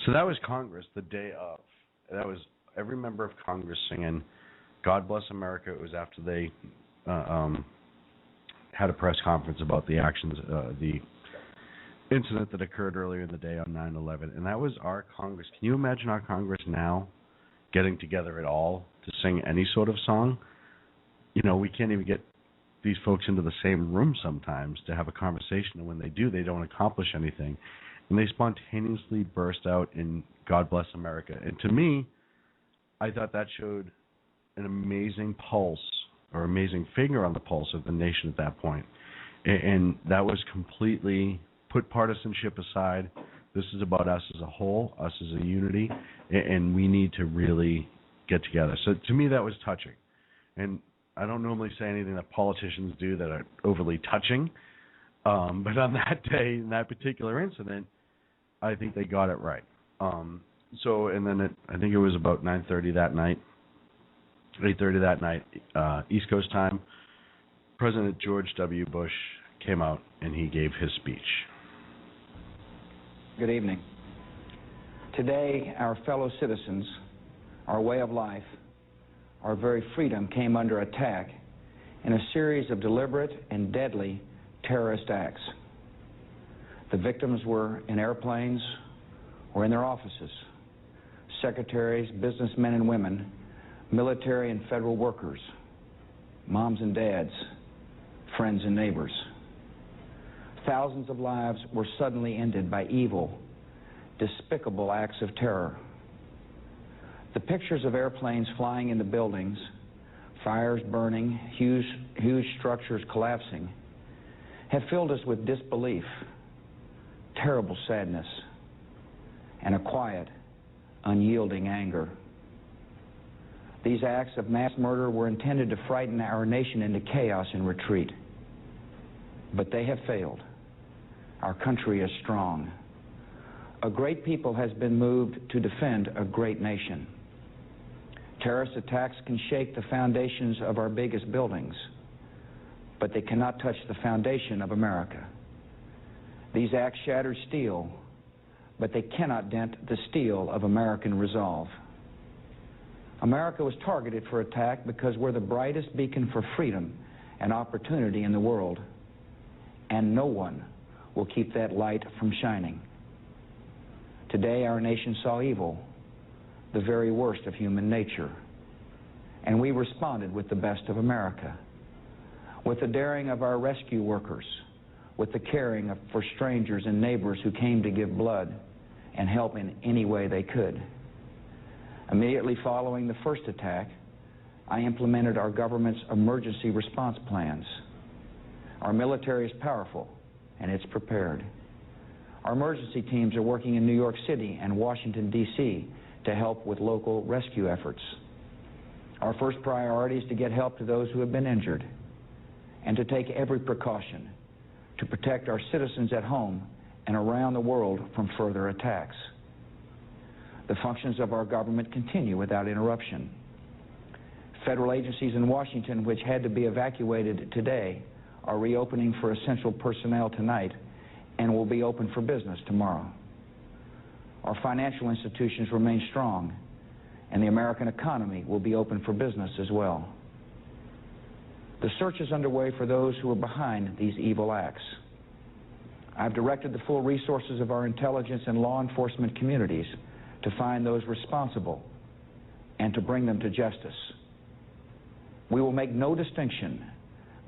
So that was Congress the day of. That was every member of Congress singing "God Bless America." It was after they had a press conference about the actions, the incident that occurred earlier in the day on 9/11, and that was our Congress. Can you imagine our Congress now getting together at all to sing any sort of song? You know, we can't even get these folks into the same room sometimes to have a conversation, and when they do, they don't accomplish anything. And they spontaneously burst out in "God Bless America." And to me, I thought that showed an amazing pulse, or amazing finger on the pulse of the nation at that point. And that was completely put partisanship aside. This is about us as a whole, us as a unity, and we need to really get together. So to me, that was touching. And I don't normally say anything that politicians do that are overly touching, but on that day, in that particular incident, I think they got it right. And then I think it was about 9:30 that night, 8:30 that night, East Coast time, President George W. Bush came out and he gave his speech. Good evening. Today, our fellow citizens, our way of life, our very freedom came under attack in a series of deliberate and deadly terrorist acts. The victims were in airplanes or in their offices. Secretaries, businessmen and women, military and federal workers, moms and dads, friends and neighbors. Thousands of lives were suddenly ended by evil, despicable acts of terror. The pictures of airplanes flying into buildings, fires burning, huge structures collapsing, have filled us with disbelief, terrible sadness, and a quiet, unyielding anger. These acts of mass murder were intended to frighten our nation into chaos and retreat. But they have failed. Our country is strong. A great people has been moved to defend a great nation. Terrorist attacks can shake the foundations of our biggest buildings, but they cannot touch the foundation of America. These acts shatter steel, but they cannot dent the steel of American resolve. America was targeted for attack because we're the brightest beacon for freedom and opportunity in the world, and no one will keep that light from shining. Today, our nation saw evil, the very worst of human nature, and we responded with the best of America, with the daring of our rescue workers, with the caring for strangers and neighbors who came to give blood and help in any way they could. Immediately following the first attack, I implemented our government's emergency response plans. Our military is powerful, and it's prepared. Our emergency teams are working in New York City and Washington, D.C. to help with local rescue efforts. Our first priority is to get help to those who have been injured and to take every precaution to protect our citizens at home and around the world from further attacks. The functions of our government continue without interruption. Federal agencies in Washington, which had to be evacuated today, are reopening for essential personnel tonight and will be open for business tomorrow. Our financial institutions remain strong, and the American economy will be open for business as well. The search is underway for those who are behind these evil acts. I've directed the full resources of our intelligence and law enforcement communities to find those responsible and to bring them to justice. We will make no distinction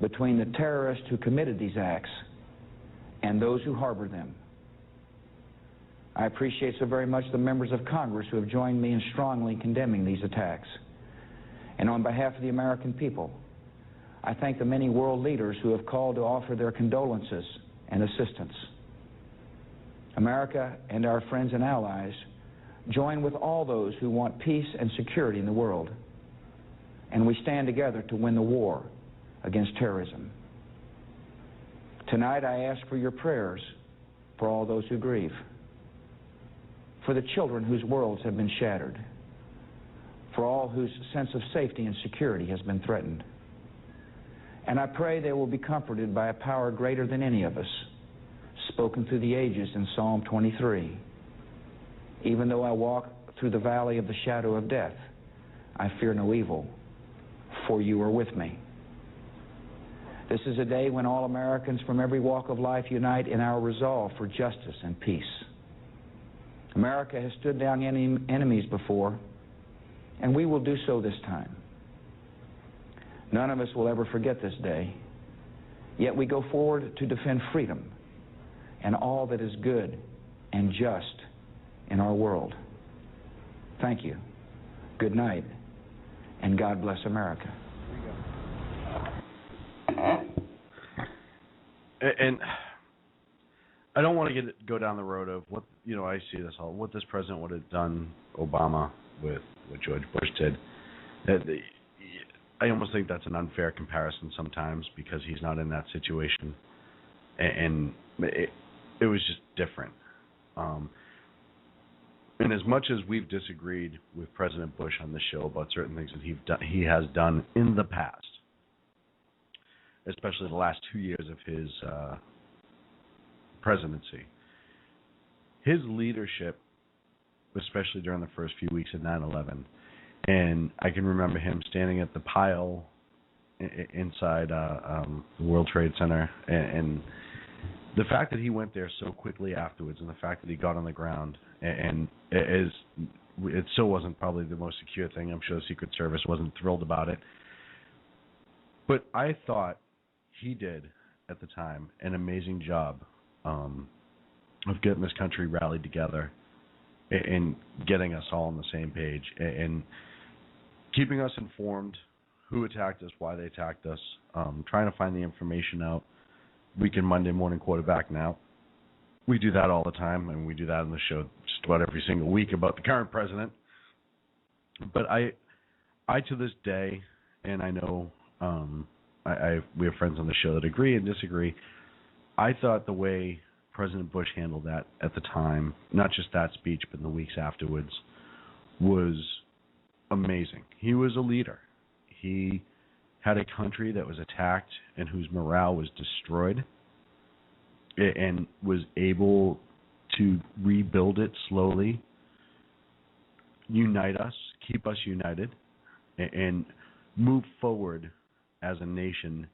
between the terrorists who committed these acts and those who harbor them. I appreciate so very much the members of Congress who have joined me in strongly condemning these attacks. And on behalf of the American people, I thank the many world leaders who have called to offer their condolences and assistance. America and our friends and allies join with all those who want peace and security in the world, and we stand together to win the war against terrorism. Tonight I ask for your prayers for all those who grieve, for the children whose worlds have been shattered, for all whose sense of safety and security has been threatened. And I pray they will be comforted by a power greater than any of us, spoken through the ages in Psalm 23. Even though I walk through the valley of the shadow of death, I fear no evil, for you are with me. This is a day when all Americans from every walk of life unite in our resolve for justice and peace. America has stood down enemies before, and we will do so this time. None of us will ever forget this day, yet we go forward to defend freedom and all that is good and just in our world. Thank you. Good night, and God bless America. And I don't want to go down the road of what, I see this all, what this president would have done, Obama, with what George Bush did. I almost think that's an unfair comparison sometimes because he's not in that situation. And it was just different. And as much as we've disagreed with President Bush on the show about certain things that he has done in the past, especially the last 2 years of his presidency, his leadership, especially during the first few weeks of 9/11, and I can remember him standing at the pile inside the World Trade Center, and the fact that he went there so quickly afterwards, and the fact that he got on the ground, and it still wasn't probably the most secure thing. I'm sure the Secret Service wasn't thrilled about it. But I thought he did, at the time, an amazing job of getting this country rallied together and getting us all on the same page and keeping us informed who attacked us, why they attacked us, trying to find the information out. We can Monday morning quarterback now. We do that all the time, and we do that on the show just about every single week about the current president. But I to this day, and I know we have friends on the show that agree and disagree, I thought the way President Bush handled that at the time, not just that speech, but in the weeks afterwards, was amazing. He was a leader. He had a country that was attacked and whose morale was destroyed, and was able to rebuild it slowly, unite us, keep us united, and move forward as a nation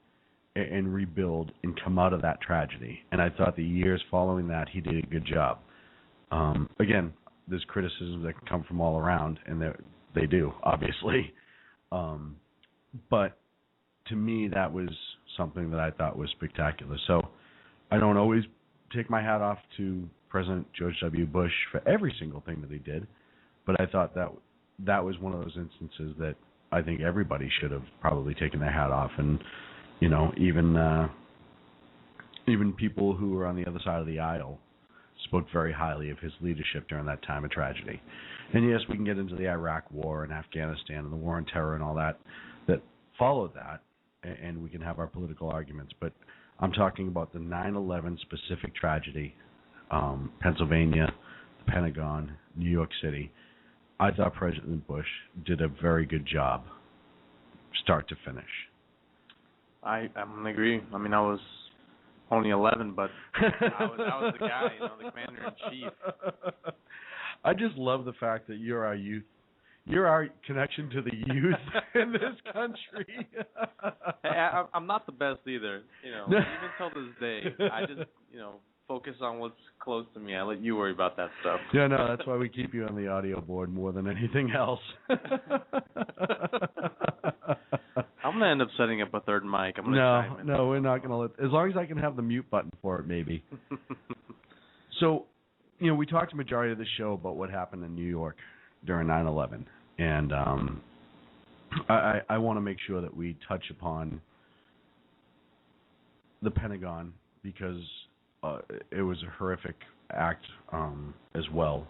and rebuild and come out of that tragedy. And I thought the years following that, he did a good job. Again, there's criticisms that can come from all around, and they do, obviously. But to me, that was something that I thought was spectacular. So I don't always take my hat off to President George W. Bush for every single thing that he did, but I thought that was one of those instances that I think everybody should have probably taken their hat off. And even people who were on the other side of the aisle spoke very highly of his leadership during that time of tragedy. And yes, we can get into the Iraq War and Afghanistan and the war on terror and all that followed that, and we can have our political arguments. But I'm talking about the 9/11 specific tragedy, Pennsylvania, the Pentagon, New York City. I thought President Bush did a very good job, start to finish. I'm going to agree. I mean, I was only 11, but I was the guy, the commander-in-chief. I just love the fact that you're our youth. You're our connection to the youth in this country. Hey, I'm not the best either. Even till this day, I just, focus on what's close to me. I let you worry about that stuff. Yeah, no, that's why we keep you on the audio board more than anything else. I'm going to end up setting up a third mic. I'm going to chime in. No, we're not going to as long as I can have the mute button for it, maybe. So, we talked the majority of the show about what happened in New York during 9/11, and I want to make sure that we touch upon the Pentagon because it was a horrific act as well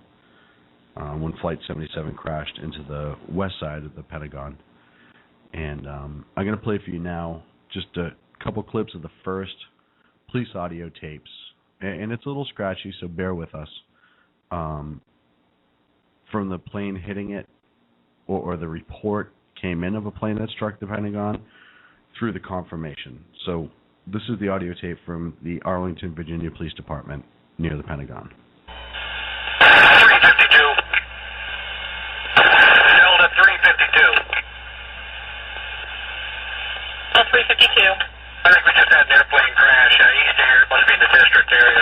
when Flight 77 crashed into the west side of the Pentagon. And I'm going to play for you now just a couple clips of the first police audio tapes. And it's a little scratchy, so bear with us. From the plane hitting it, or the report came in of a plane that struck the Pentagon, through the confirmation. So this is the audio tape from the Arlington, Virginia Police Department near the Pentagon. 352. Delta 352. 352. I think we just had an airplane crash east of here. It must be in the district area.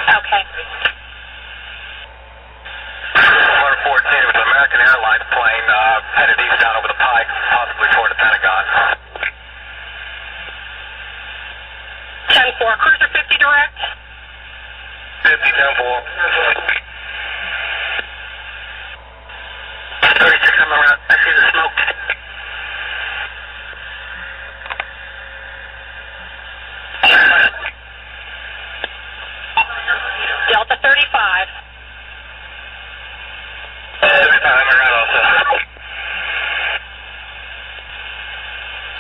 Okay. Water 14, it was an American Airlines plane headed eastbound over the Pike, possibly toward the Pentagon. 10-4, cruiser 50 direct. 50, 10-4. 36, I'm around. I see the smoke. Delta 35. 35, I'm around also.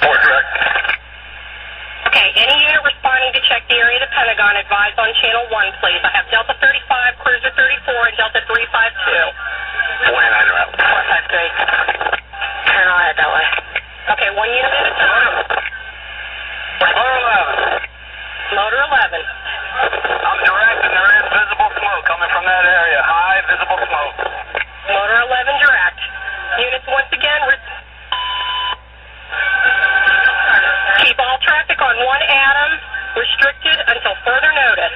4 direct. Okay, any unit responding to check the area of the Pentagon, advise on channel 1, please. I have Delta 35, Cruiser 34, and Delta 352. When I know. 453. Turn on it that way. Okay, 1 unit at a time. Motor 11. Motor 11. I'm direct and there is visible smoke coming from that area. High visible smoke. Motor 11 direct. Units once again. Keep all traffic on 1 Adam restricted until further notice.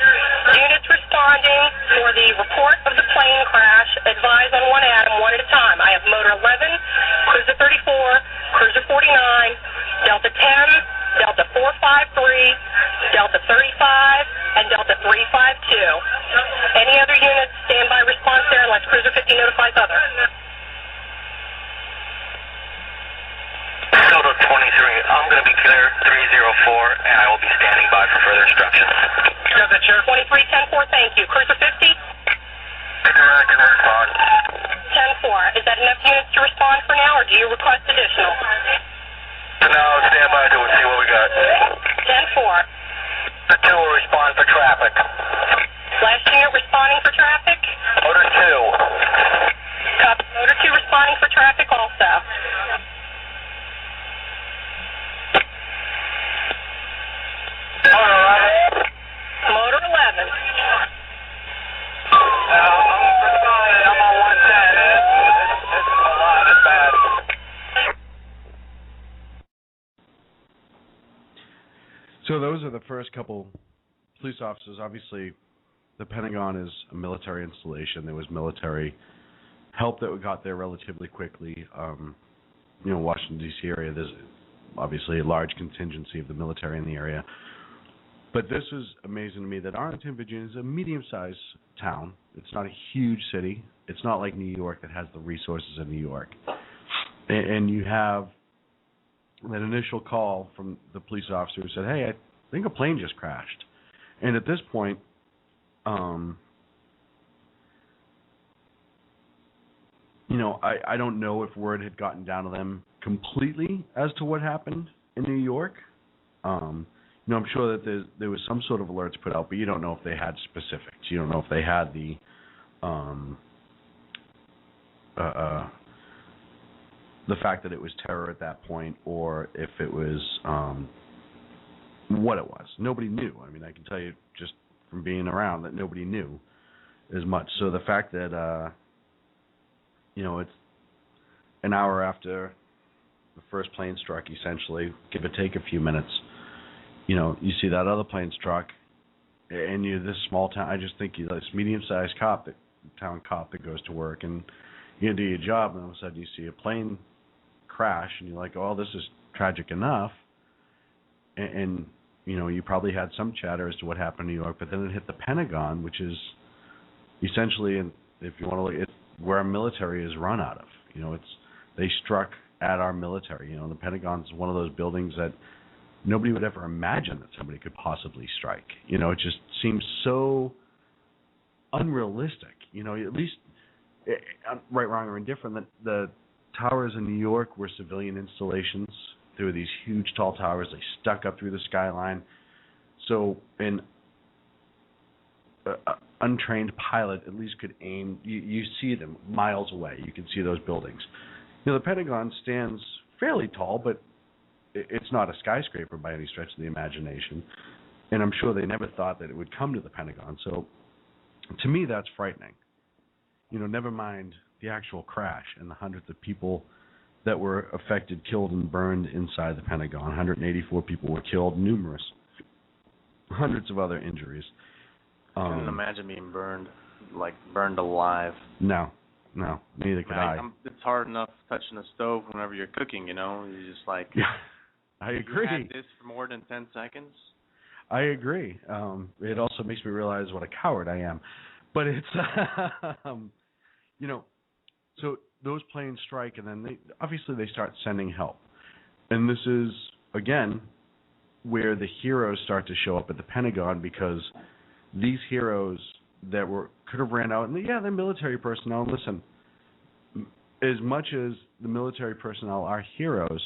Units responding for the report of the plane crash, advise on 1 Adam, 1 at a time. I have Motor 11, Cruiser 34, Cruiser 49, Delta 10, Delta 453, Delta 35, and Delta 352. Any other units, standby response there unless Cruiser 50 notifies other. Total 23. I'm going to be clear 304, and I will be standing by for further instructions. Does it, sure? 23-10-4, thank you. Cruiser 50? American respond. 10-4. Is that enough units to respond for now, or do you request additional? No, stand by till we see what we got. 10-4. The 2 will respond for traffic. Last unit responding for traffic? Motor 2. Copy. Motor 2 responding for traffic also. Motor 11. I'm on 110. This is a lot. It's bad. So those are the first couple police officers. Obviously, the Pentagon is a military installation. There was military help that got there relatively quickly. Washington, D.C. area, there's obviously a large contingency of the military in the area. But this is amazing to me that Arlington, Virginia is a medium-sized town. It's not a huge city. It's not like New York that has the resources of New York. And you have that initial call from the police officer who said, hey, I think a plane just crashed. And at this point, I don't know if word had gotten down to them completely as to what happened in New York. I'm sure that there was some sort of alerts put out, but you don't know if they had specifics. You don't know if they had the fact that it was terror at that point, or if it was what it was. Nobody knew. I mean, I can tell you just from being around that nobody knew as much. So the fact that it's an hour after the first plane struck, essentially, give or take a few minutes. You see that other plane struck, and you're this small town. I just think you're this medium-sized town cop that goes to work, and you do your job, and all of a sudden you see a plane crash, and you're like, oh, this is tragic enough. And you probably had some chatter as to what happened in New York, but then it hit the Pentagon, which is essentially, if you want to look, it's where our military is run out of. They struck at our military. The Pentagon's one of those buildings that nobody would ever imagine that somebody could possibly strike. It just seems so unrealistic. At least, right, wrong, or indifferent, that the towers in New York were civilian installations. There were these huge, tall towers. They stuck up through the skyline. So an untrained pilot at least could aim. You see them miles away. You can see those buildings. The Pentagon stands fairly tall, but it's not a skyscraper by any stretch of the imagination. And I'm sure they never thought that it would come to the Pentagon. So to me, that's frightening. Never mind the actual crash and the hundreds of people that were affected, killed, and burned inside the Pentagon. 184 people were killed, hundreds of other injuries. I couldn't imagine being burned alive. No, neither could I. It's hard enough touching a stove whenever you're cooking, You're just like, yeah, I agree. You had this for more than 10 seconds? I agree. It also makes me realize what a coward I am. But it's, so those planes strike, and then they start sending help. And this is, again, where the heroes start to show up at the Pentagon, because these heroes that could have ran out, and they're military personnel. Listen, as much as the military personnel are heroes,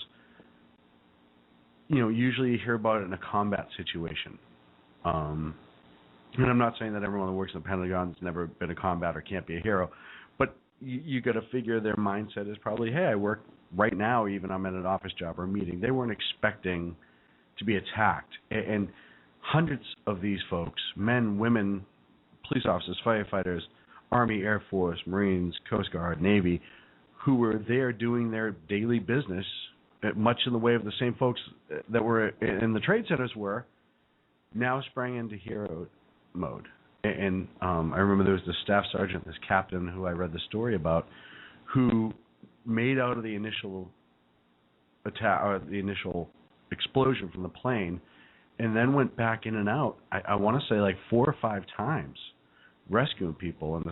usually you hear about it in a combat situation. And I'm not saying that everyone that works in the Pentagon's never been a combat or can't be a hero, but you got to figure their mindset is probably, hey, I work right now, even I'm at an office job or a meeting. They weren't expecting to be attacked. And hundreds of these folks, men, women, police officers, firefighters, Army, Air Force, Marines, Coast Guard, Navy, who were there doing their daily business, much in the way of the same folks that were in the trade centers were, now sprang into hero mode. And I remember there was this staff sergeant, this captain who I read the story about, who made out of the initial attack or the initial explosion from the plane, and then went back in and out. I want to say like 4 or 5 times, rescuing people. And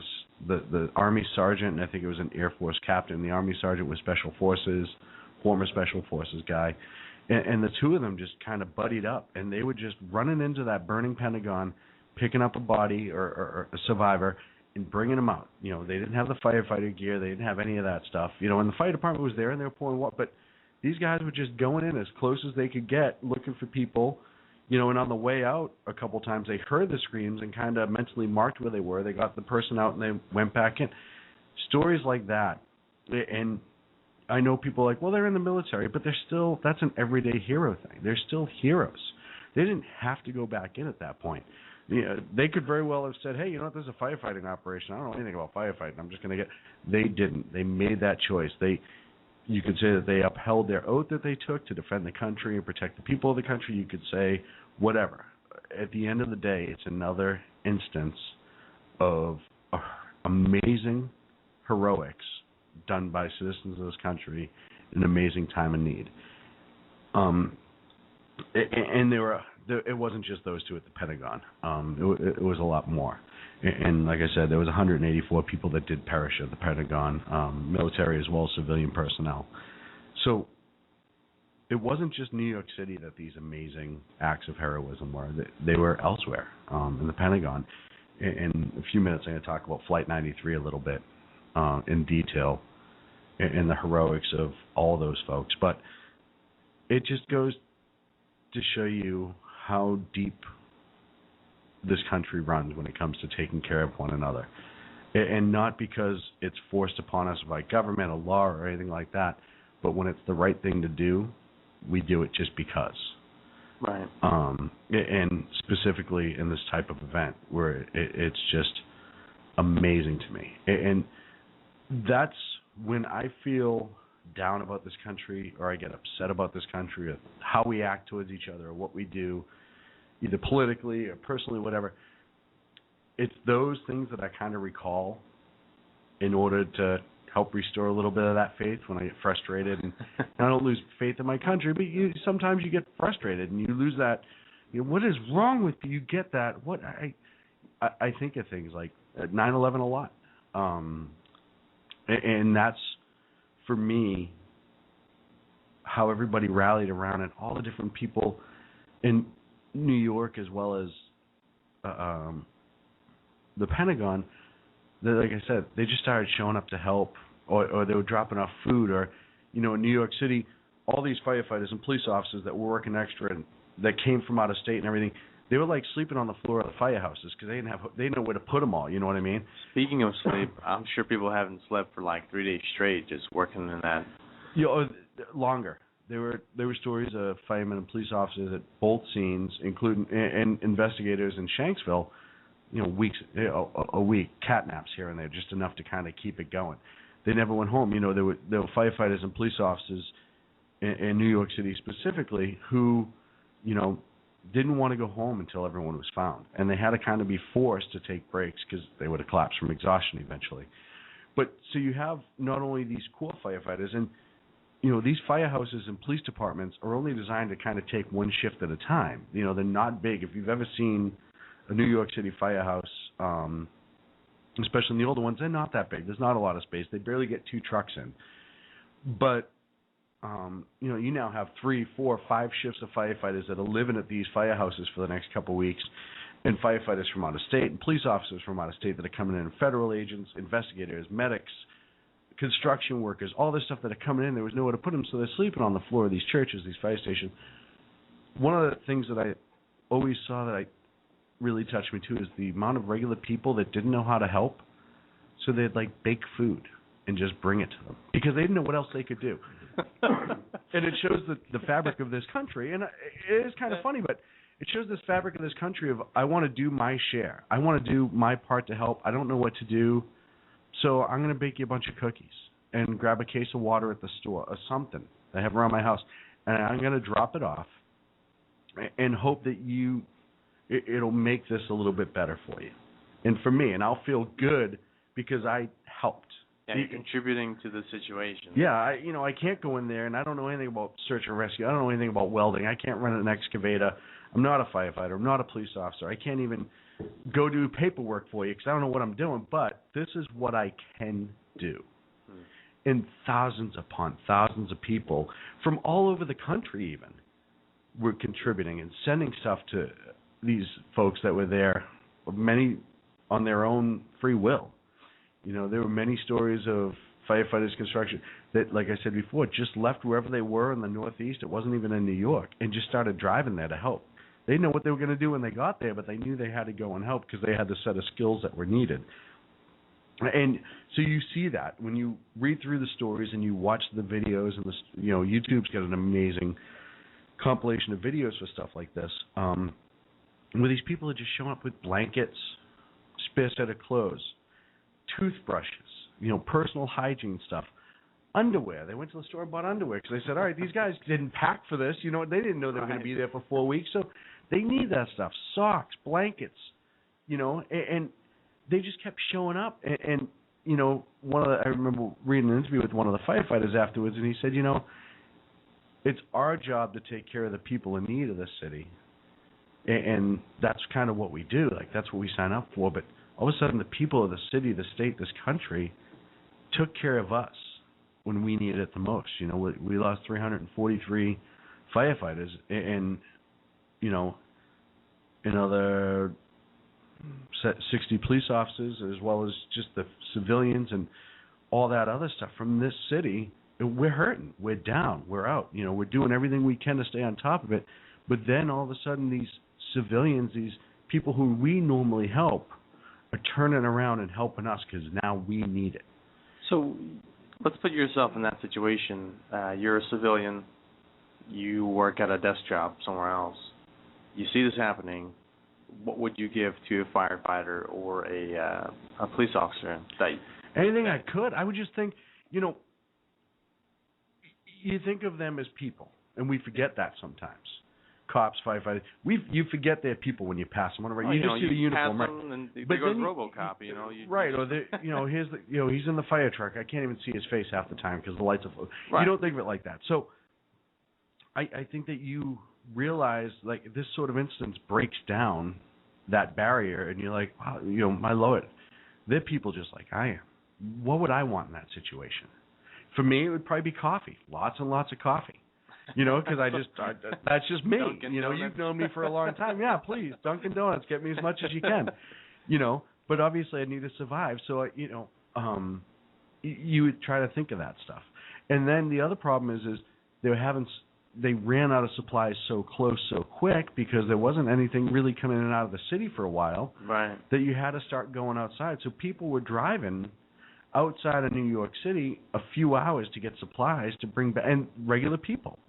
the Army sergeant, and I think it was an Air Force captain. The Army sergeant was Special Forces, former Special Forces guy, and the two of them just kind of buddied up, and they would just running into that burning Pentagon, picking up a body or a survivor and bringing them out. They didn't have the firefighter gear. They didn't have any of that stuff. And the fire department was there, and they were pouring water. But these guys were just going in as close as they could get, looking for people. And on the way out, a couple times they heard the screams and kind of mentally marked where they were. They got the person out and they went back in. Stories like that. And I know people are like, well, they're in the military, but that's an everyday hero thing. They're still heroes. They didn't have to go back in at that point. They could very well have said, hey, there's a firefighting operation. I don't know anything about firefighting. I'm just going to get. They didn't. They made that choice. You could say that they upheld their oath that they took to defend the country and protect the people of the country. You could say whatever. At the end of the day, it's another instance of amazing heroics done by citizens of this country in an amazing time of need. And it wasn't just those two at the Pentagon. It was a lot more. And like I said, there was 184 people that did perish at the Pentagon, military as well as civilian personnel. So it wasn't just New York City that these amazing acts of heroism were. They were elsewhere in the Pentagon. In a few minutes, I'm going to talk about Flight 93 a little bit in detail and the heroics of all those folks. But it just goes to show you how deep this country runs when it comes to taking care of one another. And not because it's forced upon us by government or law or anything like that, but when it's the right thing to do, we do it just because. Right. And specifically in this type of event where it's just amazing to me. And that's when I feel down about this country, or I get upset about this country, or how we act towards each other, or what we do, either politically or personally, whatever. It's those things that I kind of recall in order to help restore a little bit of that faith when I get frustrated. And I don't lose faith in my country, but sometimes you get frustrated and you lose that, what is wrong with you? You get that? What I think of things like 9/11 a lot, and that's for me how everybody rallied around it. All the different people in New York, as well as the Pentagon. Like I said, they just started showing up to help, or they were dropping off food, or in New York City, all these firefighters and police officers that were working extra and that came from out of state and everything, they were like sleeping on the floor of the firehouses because they didn't know where to put them all. You know what I mean? Speaking of sleep, I'm sure people haven't slept for like 3 days straight just working in that. Longer. There were stories of firemen and police officers at both scenes, including and investigators in Shanksville. Weeks, a week, catnaps here and there, just enough to kind of keep it going. They never went home. There were firefighters and police officers in New York City specifically who, didn't want to go home until everyone was found, and they had to kind of be forced to take breaks because they would have collapsed from exhaustion eventually. But so you have not only these core firefighters, and these firehouses and police departments are only designed to kind of take one shift at a time. They're not big. If you've ever seen a New York City firehouse, especially in the older ones, they're not that big. There's not a lot of space. They barely get 2 trucks in. But, you now have 3, 4, 5 shifts of firefighters that are living at these firehouses for the next couple of weeks, and firefighters from out of state, and police officers from out of state that are coming in, and federal agents, investigators, medics, construction workers, all this stuff that are coming in. There was nowhere to put them, so they're sleeping on the floor of these churches, these fire stations. One of the things that I always saw that really touched me too is the amount of regular people that didn't know how to help, so they'd bake food and just bring it to them because they didn't know what else they could do. And it shows the fabric of this country, and it is kind of funny, but it shows this fabric of this country of I want to do my share, I want to do my part to help. I don't know what to do, so I'm going to bake you a bunch of cookies and grab a case of water at the store or something I have around my house, and I'm going to drop it off and hope that it'll make this a little bit better for you and for me, and I'll feel good because I helped. Yeah, you're contributing to the situation. Yeah, I can't go in there, and I don't know anything about search and rescue. I don't know anything about welding. I can't run an excavator. I'm not a firefighter. I'm not a police officer. I can't even go do paperwork for you because I don't know what I'm doing, but this is what I can do. And thousands upon thousands of people from all over the country even were contributing and sending stuff to these folks that were there, many on their own free will. There were many stories of firefighters, construction that, like I said before, just left wherever they were in the Northeast. It wasn't even in New York, and just started driving there to help. They didn't know what they were going to do when they got there, but they knew they had to go and help because they had the set of skills that were needed. And so you see that when you read through the stories and you watch the videos, and YouTube's got an amazing compilation of videos for stuff like this. Where these people are just showing up with blankets, spare set of clothes, toothbrushes, personal hygiene stuff, underwear. They went to the store and bought underwear because they said, all right, these guys didn't pack for this. They didn't know they were going to be there for 4 weeks, so they need that stuff. Socks, blankets, and they just kept showing up. And I remember reading an interview with one of the firefighters afterwards, and he said, it's our job to take care of the people in need of this city. And that's kind of what we do. That's what we sign up for. But all of a sudden, the people of the city, the state, this country took care of us when we needed it the most. We lost 343 firefighters and another 60 police officers, as well as just the civilians and all that other stuff from this city. We're hurting. We're down. We're out. We're doing everything we can to stay on top of it. But then all of a sudden, these civilians, these people who we normally help, are turning around and helping us because now we need it. So let's put yourself in that situation. You're a civilian. You work at a desk job somewhere else. You see this happening. What would you give to a firefighter or a police officer? Anything I could. I would just think, you think of them as people, and we forget that sometimes. Cops, firefighters, you forget they're people when you pass them. You just see the uniform, right? And there goes RoboCop, right? Or here's he's in the fire truck. I can't even see his face half the time because the lights are. Right. You don't think of it like that. So, I think that you realize, like, this sort of instance breaks down that barrier, and you're like, wow, my Lord, they're people just like I am. What would I want in that situation? For me, it would probably be coffee, lots and lots of coffee. Because that's just me. You've known me for a long time. Yeah, please, Dunkin' Donuts, get me as much as you can. But obviously I need to survive. So, you would try to think of that stuff. And then the other problem is they ran out of supplies so close so quick because there wasn't anything really coming in and out of the city for a while. Right. That you had to start going outside. So people were driving outside of New York City a few hours to get supplies to bring back, and regular people.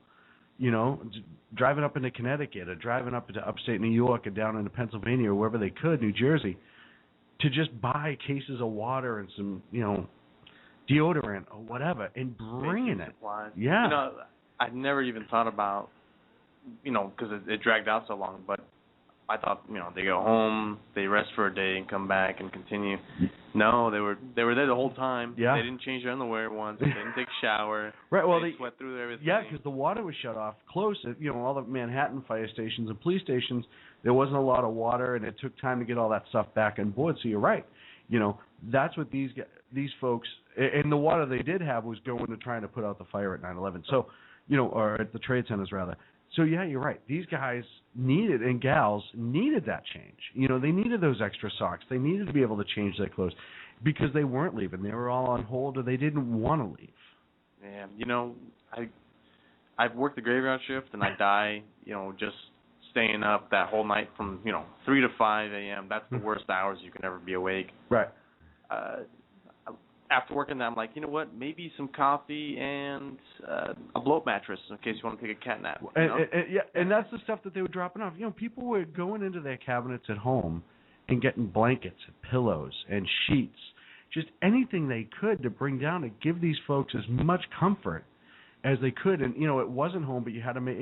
Driving up into Connecticut or driving up into upstate New York or down into Pennsylvania or wherever they could, New Jersey, to just buy cases of water and some, deodorant or whatever and bringing it. Supplies. Yeah. I'd never even thought about, because it dragged out so long, but I thought, they go home, they rest for a day and come back and continue. No, they were there the whole time. Yeah. They didn't change their underwear once. They didn't take a shower. Right. Well, they sweat through everything. Yeah, because the water was shut off close at all the Manhattan fire stations and police stations. There wasn't a lot of water, and it took time to get all that stuff back on board. So you're right. That's what these folks, and the water they did have was going to trying to put out the fire at 9/11. So, or at the trade centers rather. So, yeah, you're right. These guys needed, and gals needed that change. They needed those extra socks. They needed to be able to change their clothes because they weren't leaving. They were all on hold or they didn't want to leave. Yeah, I've worked the graveyard shift, and I die, just staying up that whole night from, 3 to 5 a.m. That's the worst hours you can ever be awake. Right. After working that, I'm like, you know what? Maybe some coffee and a blow-up mattress in case you want to take a cat nap. And that's the stuff that they were dropping off. People were going into their cabinets at home and getting blankets and pillows and sheets, just anything they could to bring down to give these folks as much comfort as they could. And it wasn't home, but you had to make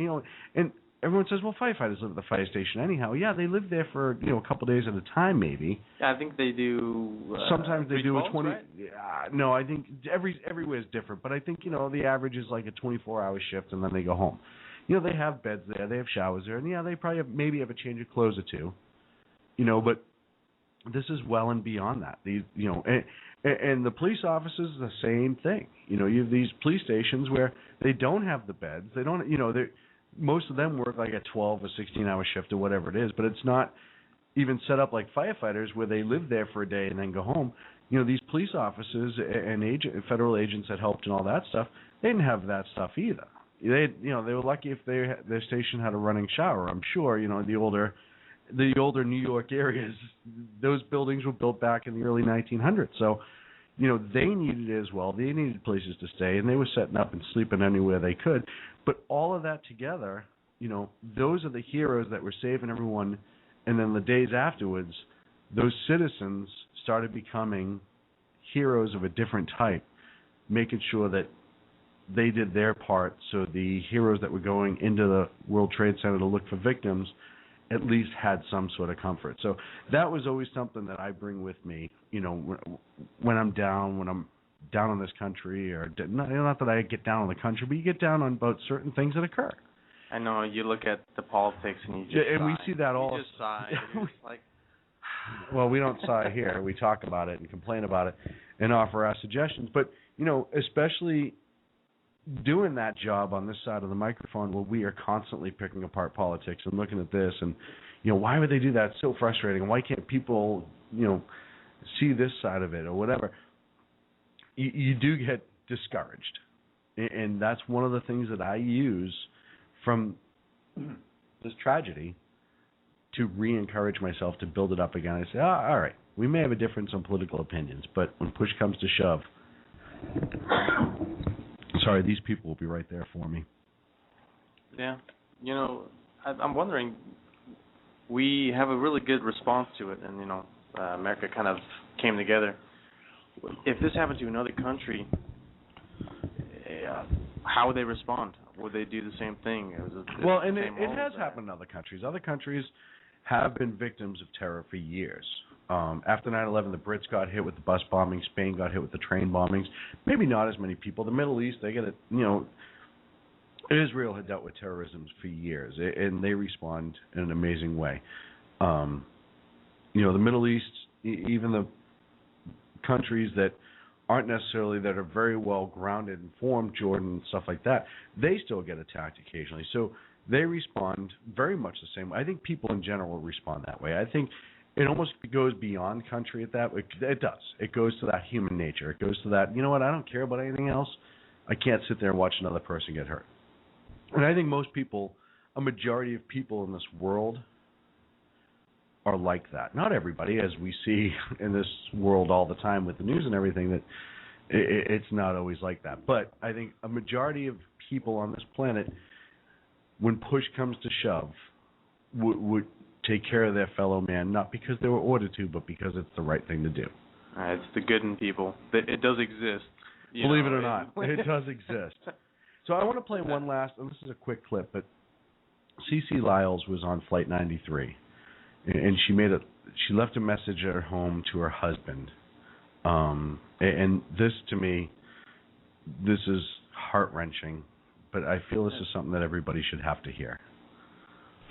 and everyone says, well, firefighters live at the fire station anyhow. Yeah, they live there for a couple days at a time, maybe. Yeah, I think they do. Sometimes they do a 20. Right? No, I think everywhere is different, but I think the average is like a 24-hour shift, and then they go home. They have beds there, they have showers there, and yeah, they probably maybe have a change of clothes or two. But this is well and beyond that. And the police officers the same thing. You have these police stations where they don't have the beds. They don't. Most of them work like a 12 or 16-hour shift or whatever it is, but it's not even set up like firefighters where they live there for a day and then go home. These police officers and federal agents that helped and all that stuff, they didn't have that stuff either. They were lucky if their station had a running shower. I'm sure, the older New York areas, those buildings were built back in the early 1900s. So, they needed it as well. They needed places to stay, and they were setting up and sleeping anywhere they could. But all of that together, those are the heroes that were saving everyone. And then the days afterwards, those citizens started becoming heroes of a different type, making sure that they did their part so the heroes that were going into the World Trade Center to look for victims at least had some sort of comfort. So that was always something that I bring with me, when I'm down on this country, or not that I get down on the country, but you get down on about certain things that occur. I know, you look at the politics and you just and sigh. we see that all. You just sigh. It's like, well, we don't sigh here. We talk about it and complain about it and offer our suggestions. But, especially doing that job on this side of the microphone where we are constantly picking apart politics and looking at this and, why would they do that? It's so frustrating. Why can't people, see this side of it or whatever? You do get discouraged. And that's one of the things that I use from this tragedy to re-encourage myself to build it up again. I say, all right, we may have a difference in political opinions, but when push comes to shove, sorry, these people will be right there for me. Yeah. I'm wondering, we have a really good response to it, and, America kind of came together. If this happened to another country, how would they respond? Would they do the same thing? It has happened in other countries. Other countries have been victims of terror for years. After 9/11, the Brits got hit with the bus bombings. Spain got hit with the train bombings. Maybe not as many people. The Middle East, they get it. Israel had dealt with terrorism for years, and they respond in an amazing way. The Middle East, even the countries that aren't necessarily, that are very well grounded and formed, Jordan and stuff like that, they still get attacked occasionally. So they respond very much the same way. I think people in general respond that way. I think it almost goes beyond country at that. It does. It goes to that human nature. It goes to that, you know what, I don't care about anything else. I can't sit there and watch another person get hurt. And I think most people, a majority of people in this world, are like that. Not everybody, as we see in this world all the time with the news and everything, that it's not always like that. But I think a majority of people on this planet, when push comes to shove, would take care of their fellow man, not because they were ordered to, but because it's the right thing to do. It's the good in people. It does exist. Believe it or not, it does exist. So I want to play one last, and this is a quick clip, but CeCe Lyles was on Flight 93. And she left a message at her home to her husband. And this, to me, this is heart-wrenching, but I feel this is something that everybody should have to hear.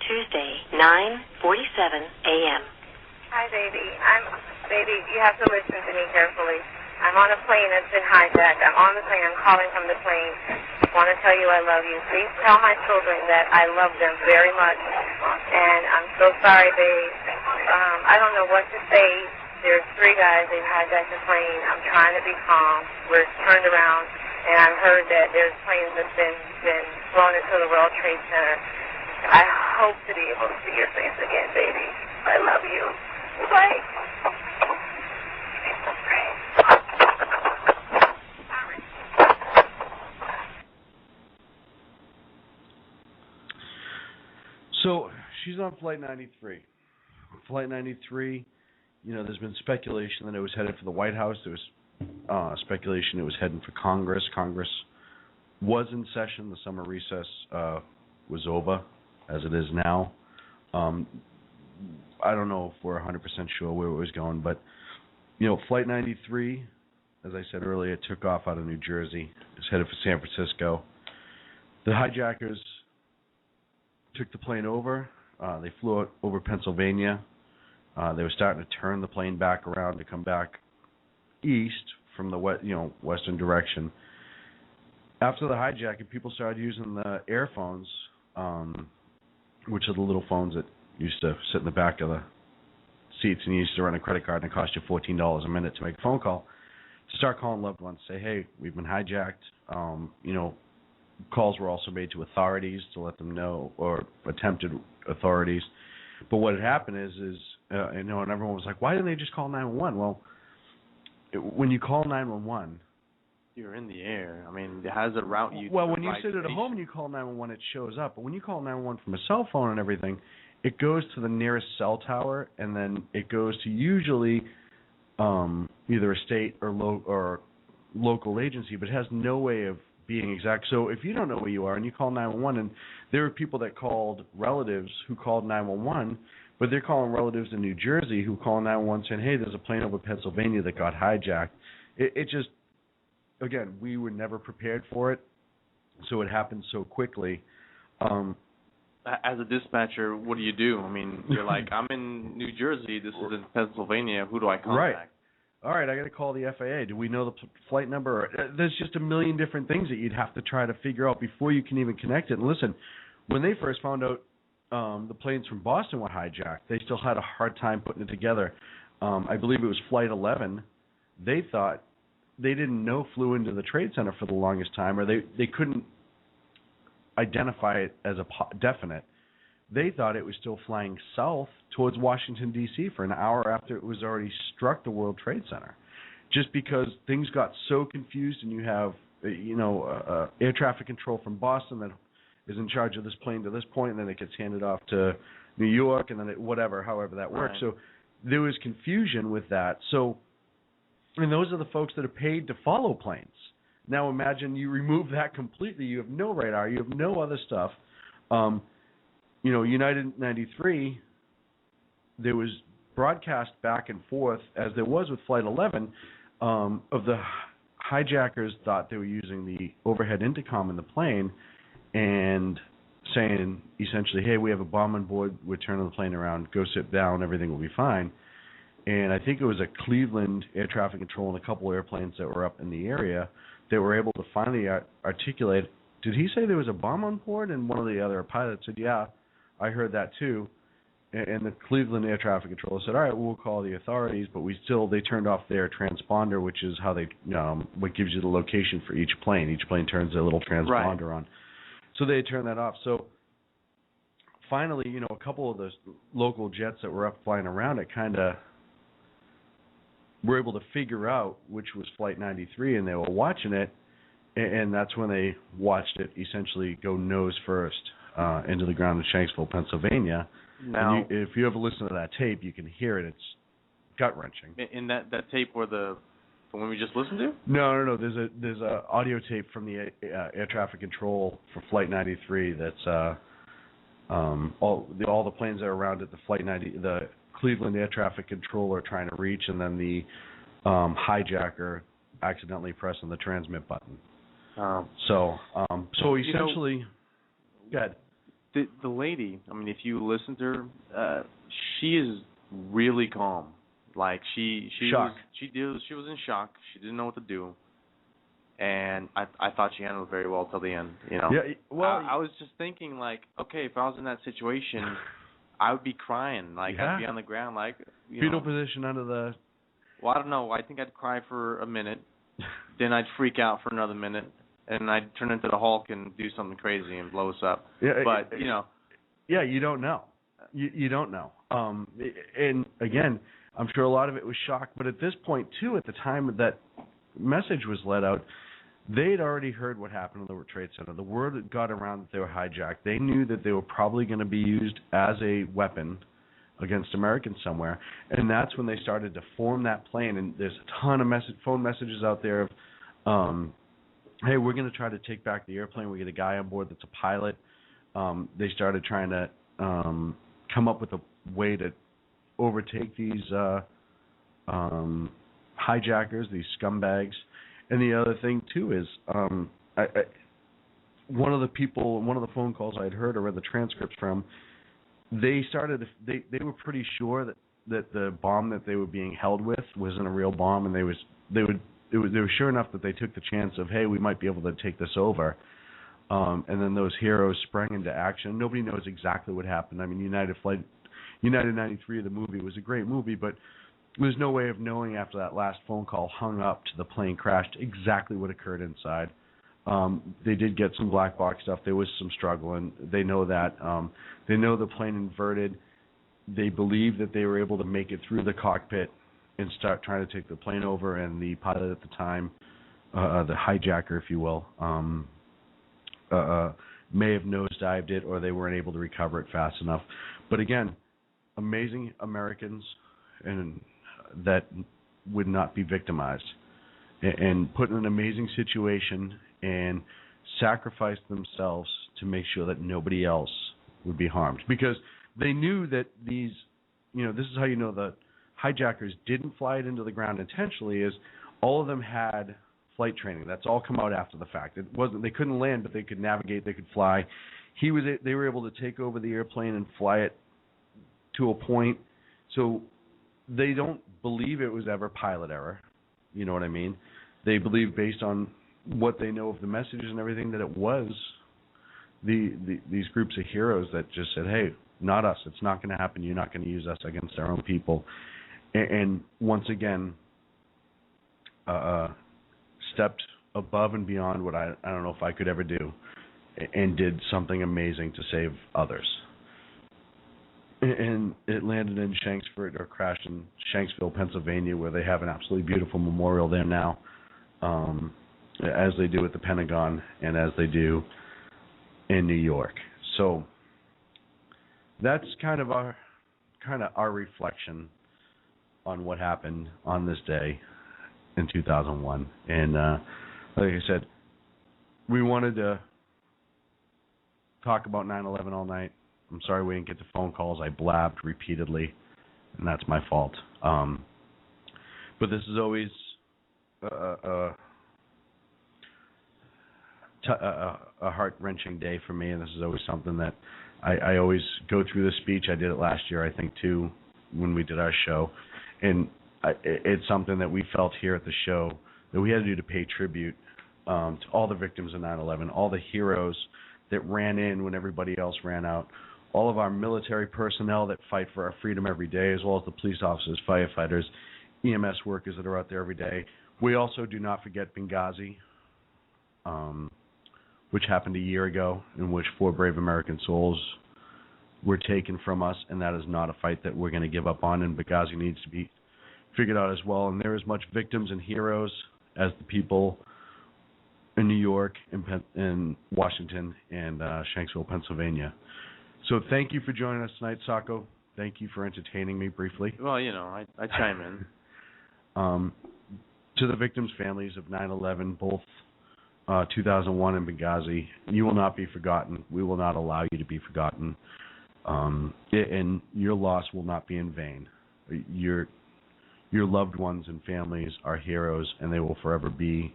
Tuesday, 9:47 a.m. Hi, baby. Baby, you have to listen to me carefully. I'm on a plane that's been hijacked. I'm on the plane. I'm calling from the plane. I want to tell you I love you. Please tell my children that I love them very much. And I'm so sorry, babe. I don't know what to say. There's 3 guys. They've hijacked the plane. I'm trying to be calm. We're turned around, and I've heard that there's planes that's been flown into the World Trade Center. I hope to be able to see your face again, baby. I love you. Bye. So she's on Flight 93. Flight 93, there's been speculation that it was headed for the White House. There was speculation it was heading for Congress. Congress was in session. The summer recess was over, as it is now. I don't know if we're 100% sure where it was going, but, Flight 93, as I said earlier, took off out of New Jersey. It was headed for San Francisco. The hijackers took the plane over. They flew it over Pennsylvania. They were starting to turn the plane back around to come back east from the western direction. After the hijacking, people started using the airphones, which are the little phones that used to sit in the back of the seats, and you used to run a credit card and it cost you $14 a minute to make a phone call, to start calling loved ones, say, hey, we've been hijacked. Calls were also made to authorities to let them know, or attempted authorities. But what had happened is and everyone was like, why didn't they just call 911? Well, when you call 911, you're in the air. I mean, how does it route you? Well, when you sit at home and you call 911, it shows up. But when you call 911 from a cell phone and everything, it goes to the nearest cell tower, and then it goes to usually either a state or local agency, but it has no way of being exact. So if you don't know where you are and you call 911, and there were people that called relatives who called 911, but they're calling relatives in New Jersey who call 911 saying, hey, there's a plane over Pennsylvania that got hijacked. It just, again, we were never prepared for it, so it happened so quickly. As a dispatcher, what do you do? I mean, you're like, I'm in New Jersey, this is in Pennsylvania, who do I contact? Right. All right, I got to call the FAA. Do we know the flight number? There's just a million different things that you'd have to try to figure out before you can even connect it. And listen, when they first found out the planes from Boston were hijacked, they still had a hard time putting it together. I believe it was Flight 11. They thought, they didn't know flew into the Trade Center for the longest time, or they couldn't identify it as a definite. They thought it was still flying south towards Washington, D.C. for an hour after it was already struck the World Trade Center, just because things got so confused, and you have, air traffic control from Boston that is in charge of this plane to this point, and then it gets handed off to New York, and then however that works. Right. So there was confusion with that. So, and those are the folks that are paid to follow planes. Now imagine you remove that completely. You have no radar. You have no other stuff. United 93, there was broadcast back and forth, as there was with Flight 11, of the hijackers thought they were using the overhead intercom in the plane, and saying essentially, hey, we have a bomb on board, we're turning the plane around, go sit down, everything will be fine. And I think it was a Cleveland air traffic control and a couple airplanes that were up in the area that were able to finally articulate, did he say there was a bomb on board? And one of the other pilots said, yeah, I heard that too. And the Cleveland air traffic controller said, all right, we'll call the authorities, but they turned off their transponder, which is how they, what gives you the location for each plane. Each plane turns their little transponder on. So they turned that off. So finally, a couple of those local jets that were up flying around it kind of were able to figure out which was Flight 93, and they were watching it, and that's when they watched it essentially go nose first into the ground in Shanksville, Pennsylvania. Now, if you ever listen to that tape, you can hear it. It's gut-wrenching. In that tape where the one we just listened to? No. There's a audio tape from the air traffic control for Flight 93. That's all the planes that are around it. The Cleveland air traffic controller trying to reach, and then the hijacker accidentally pressing the transmit button. So essentially, good. The lady, I mean, if you listen to her, she is really calm. Like she was in shock. She didn't know what to do, and I thought she handled it very well till the end. Yeah. Well, I was just thinking, like, okay, if I was in that situation, I would be crying. Like I'd be on the ground, like fetal position under the. Well, I don't know. I think I'd cry for a minute, then I'd freak out for another minute. And I'd turn into the Hulk and do something crazy and blow us up. Yeah, but, Yeah, you don't know. You don't know. And, again, I'm sure a lot of it was shock. But at this point, too, at the time that message was let out, they'd already heard what happened in the World Trade Center. The word had got around that they were hijacked. They knew that they were probably going to be used as a weapon against Americans somewhere. And that's when they started to form that plan. And there's a ton of phone messages out there of hey, we're going to try to take back the airplane. We get a guy on board that's a pilot. They started trying to come up with a way to overtake these hijackers, these scumbags. And the other thing, too, is one of the phone calls I had heard or read the transcripts from, they were pretty sure that the bomb that they were being held with wasn't a real bomb, and they were sure enough that they took the chance of, hey, we might be able to take this over. And then those heroes sprang into action. Nobody knows exactly what happened. I mean, United 93, the movie, was a great movie, but there's no way of knowing after that last phone call hung up to the plane crashed exactly what occurred inside. They did get some black box stuff. There was some struggling. They know that. They know the plane inverted. They believe that they were able to make it through the cockpit and start trying to take the plane over, and the pilot at the time, the hijacker, if you will, may have nosedived it, or they weren't able to recover it fast enough. But again, amazing Americans and that would not be victimized and put in an amazing situation and sacrificed themselves to make sure that nobody else would be harmed. Because they knew that these, this is how you know the hijackers didn't fly it into the ground intentionally, is all of them had flight training. That's all come out after the fact. It wasn't, they couldn't land, but they could navigate, they could fly. They were able to take over the airplane and fly it to a point. So they don't believe it was ever pilot error. You know what I mean? They believe, based on what they know of the messages and everything, that it was these groups of heroes that just said, hey, not us. It's not going to happen. You're not going to use us against our own people. And once again, stepped above and beyond what I don't know if I could ever do, and did something amazing to save others. And it landed in Shanksville, or crashed in Shanksville, Pennsylvania, where they have an absolutely beautiful memorial there now, as they do at the Pentagon and as they do in New York. So that's kind of our reflection on what happened on this day in 2001. And like I said, we wanted to talk about 9/11 all night. I'm sorry we didn't get the phone calls. I blabbed repeatedly, and that's my fault. But this is always a heart-wrenching day for me, and this is always something that I always go through the speech. I did it last year, I think, too, when we did our show. And it's something that we felt here at the show that we had to do to pay tribute to all the victims of 9/11, all the heroes that ran in when everybody else ran out, all of our military personnel that fight for our freedom every day, as well as the police officers, firefighters, EMS workers that are out there every day. We also do not forget Benghazi, which happened a year ago, in which 4 brave American souls were taken from us, and that is not a fight that we're going to give up on, and Benghazi needs to be figured out as well. And there are as much victims and heroes as the people in New York, in Washington, and Shanksville, Pennsylvania. So thank you for joining us tonight, Sacco. Thank you for entertaining me briefly. Well, I chime in. To the victims' families of 9/11, both 2001 and Benghazi, you will not be forgotten. We will not allow you to be forgotten. And your loss will not be in vain. Your loved ones and families are heroes, and they will forever be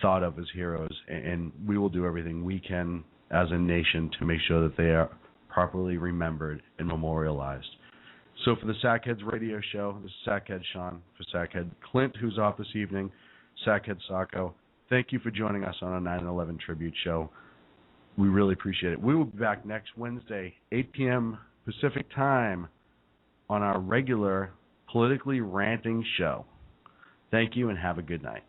thought of as heroes. And we will do everything we can as a nation to make sure that they are properly remembered and memorialized. So for the Sackheads radio show, this is Sackhead Sean for Sackhead Clint, who's off this evening, Sackhead Sacco. Thank you for joining us on our 9/11 tribute show. We really appreciate it. We will be back next Wednesday, 8 p.m. Pacific time, on our regular politically ranting show. Thank you and have a good night.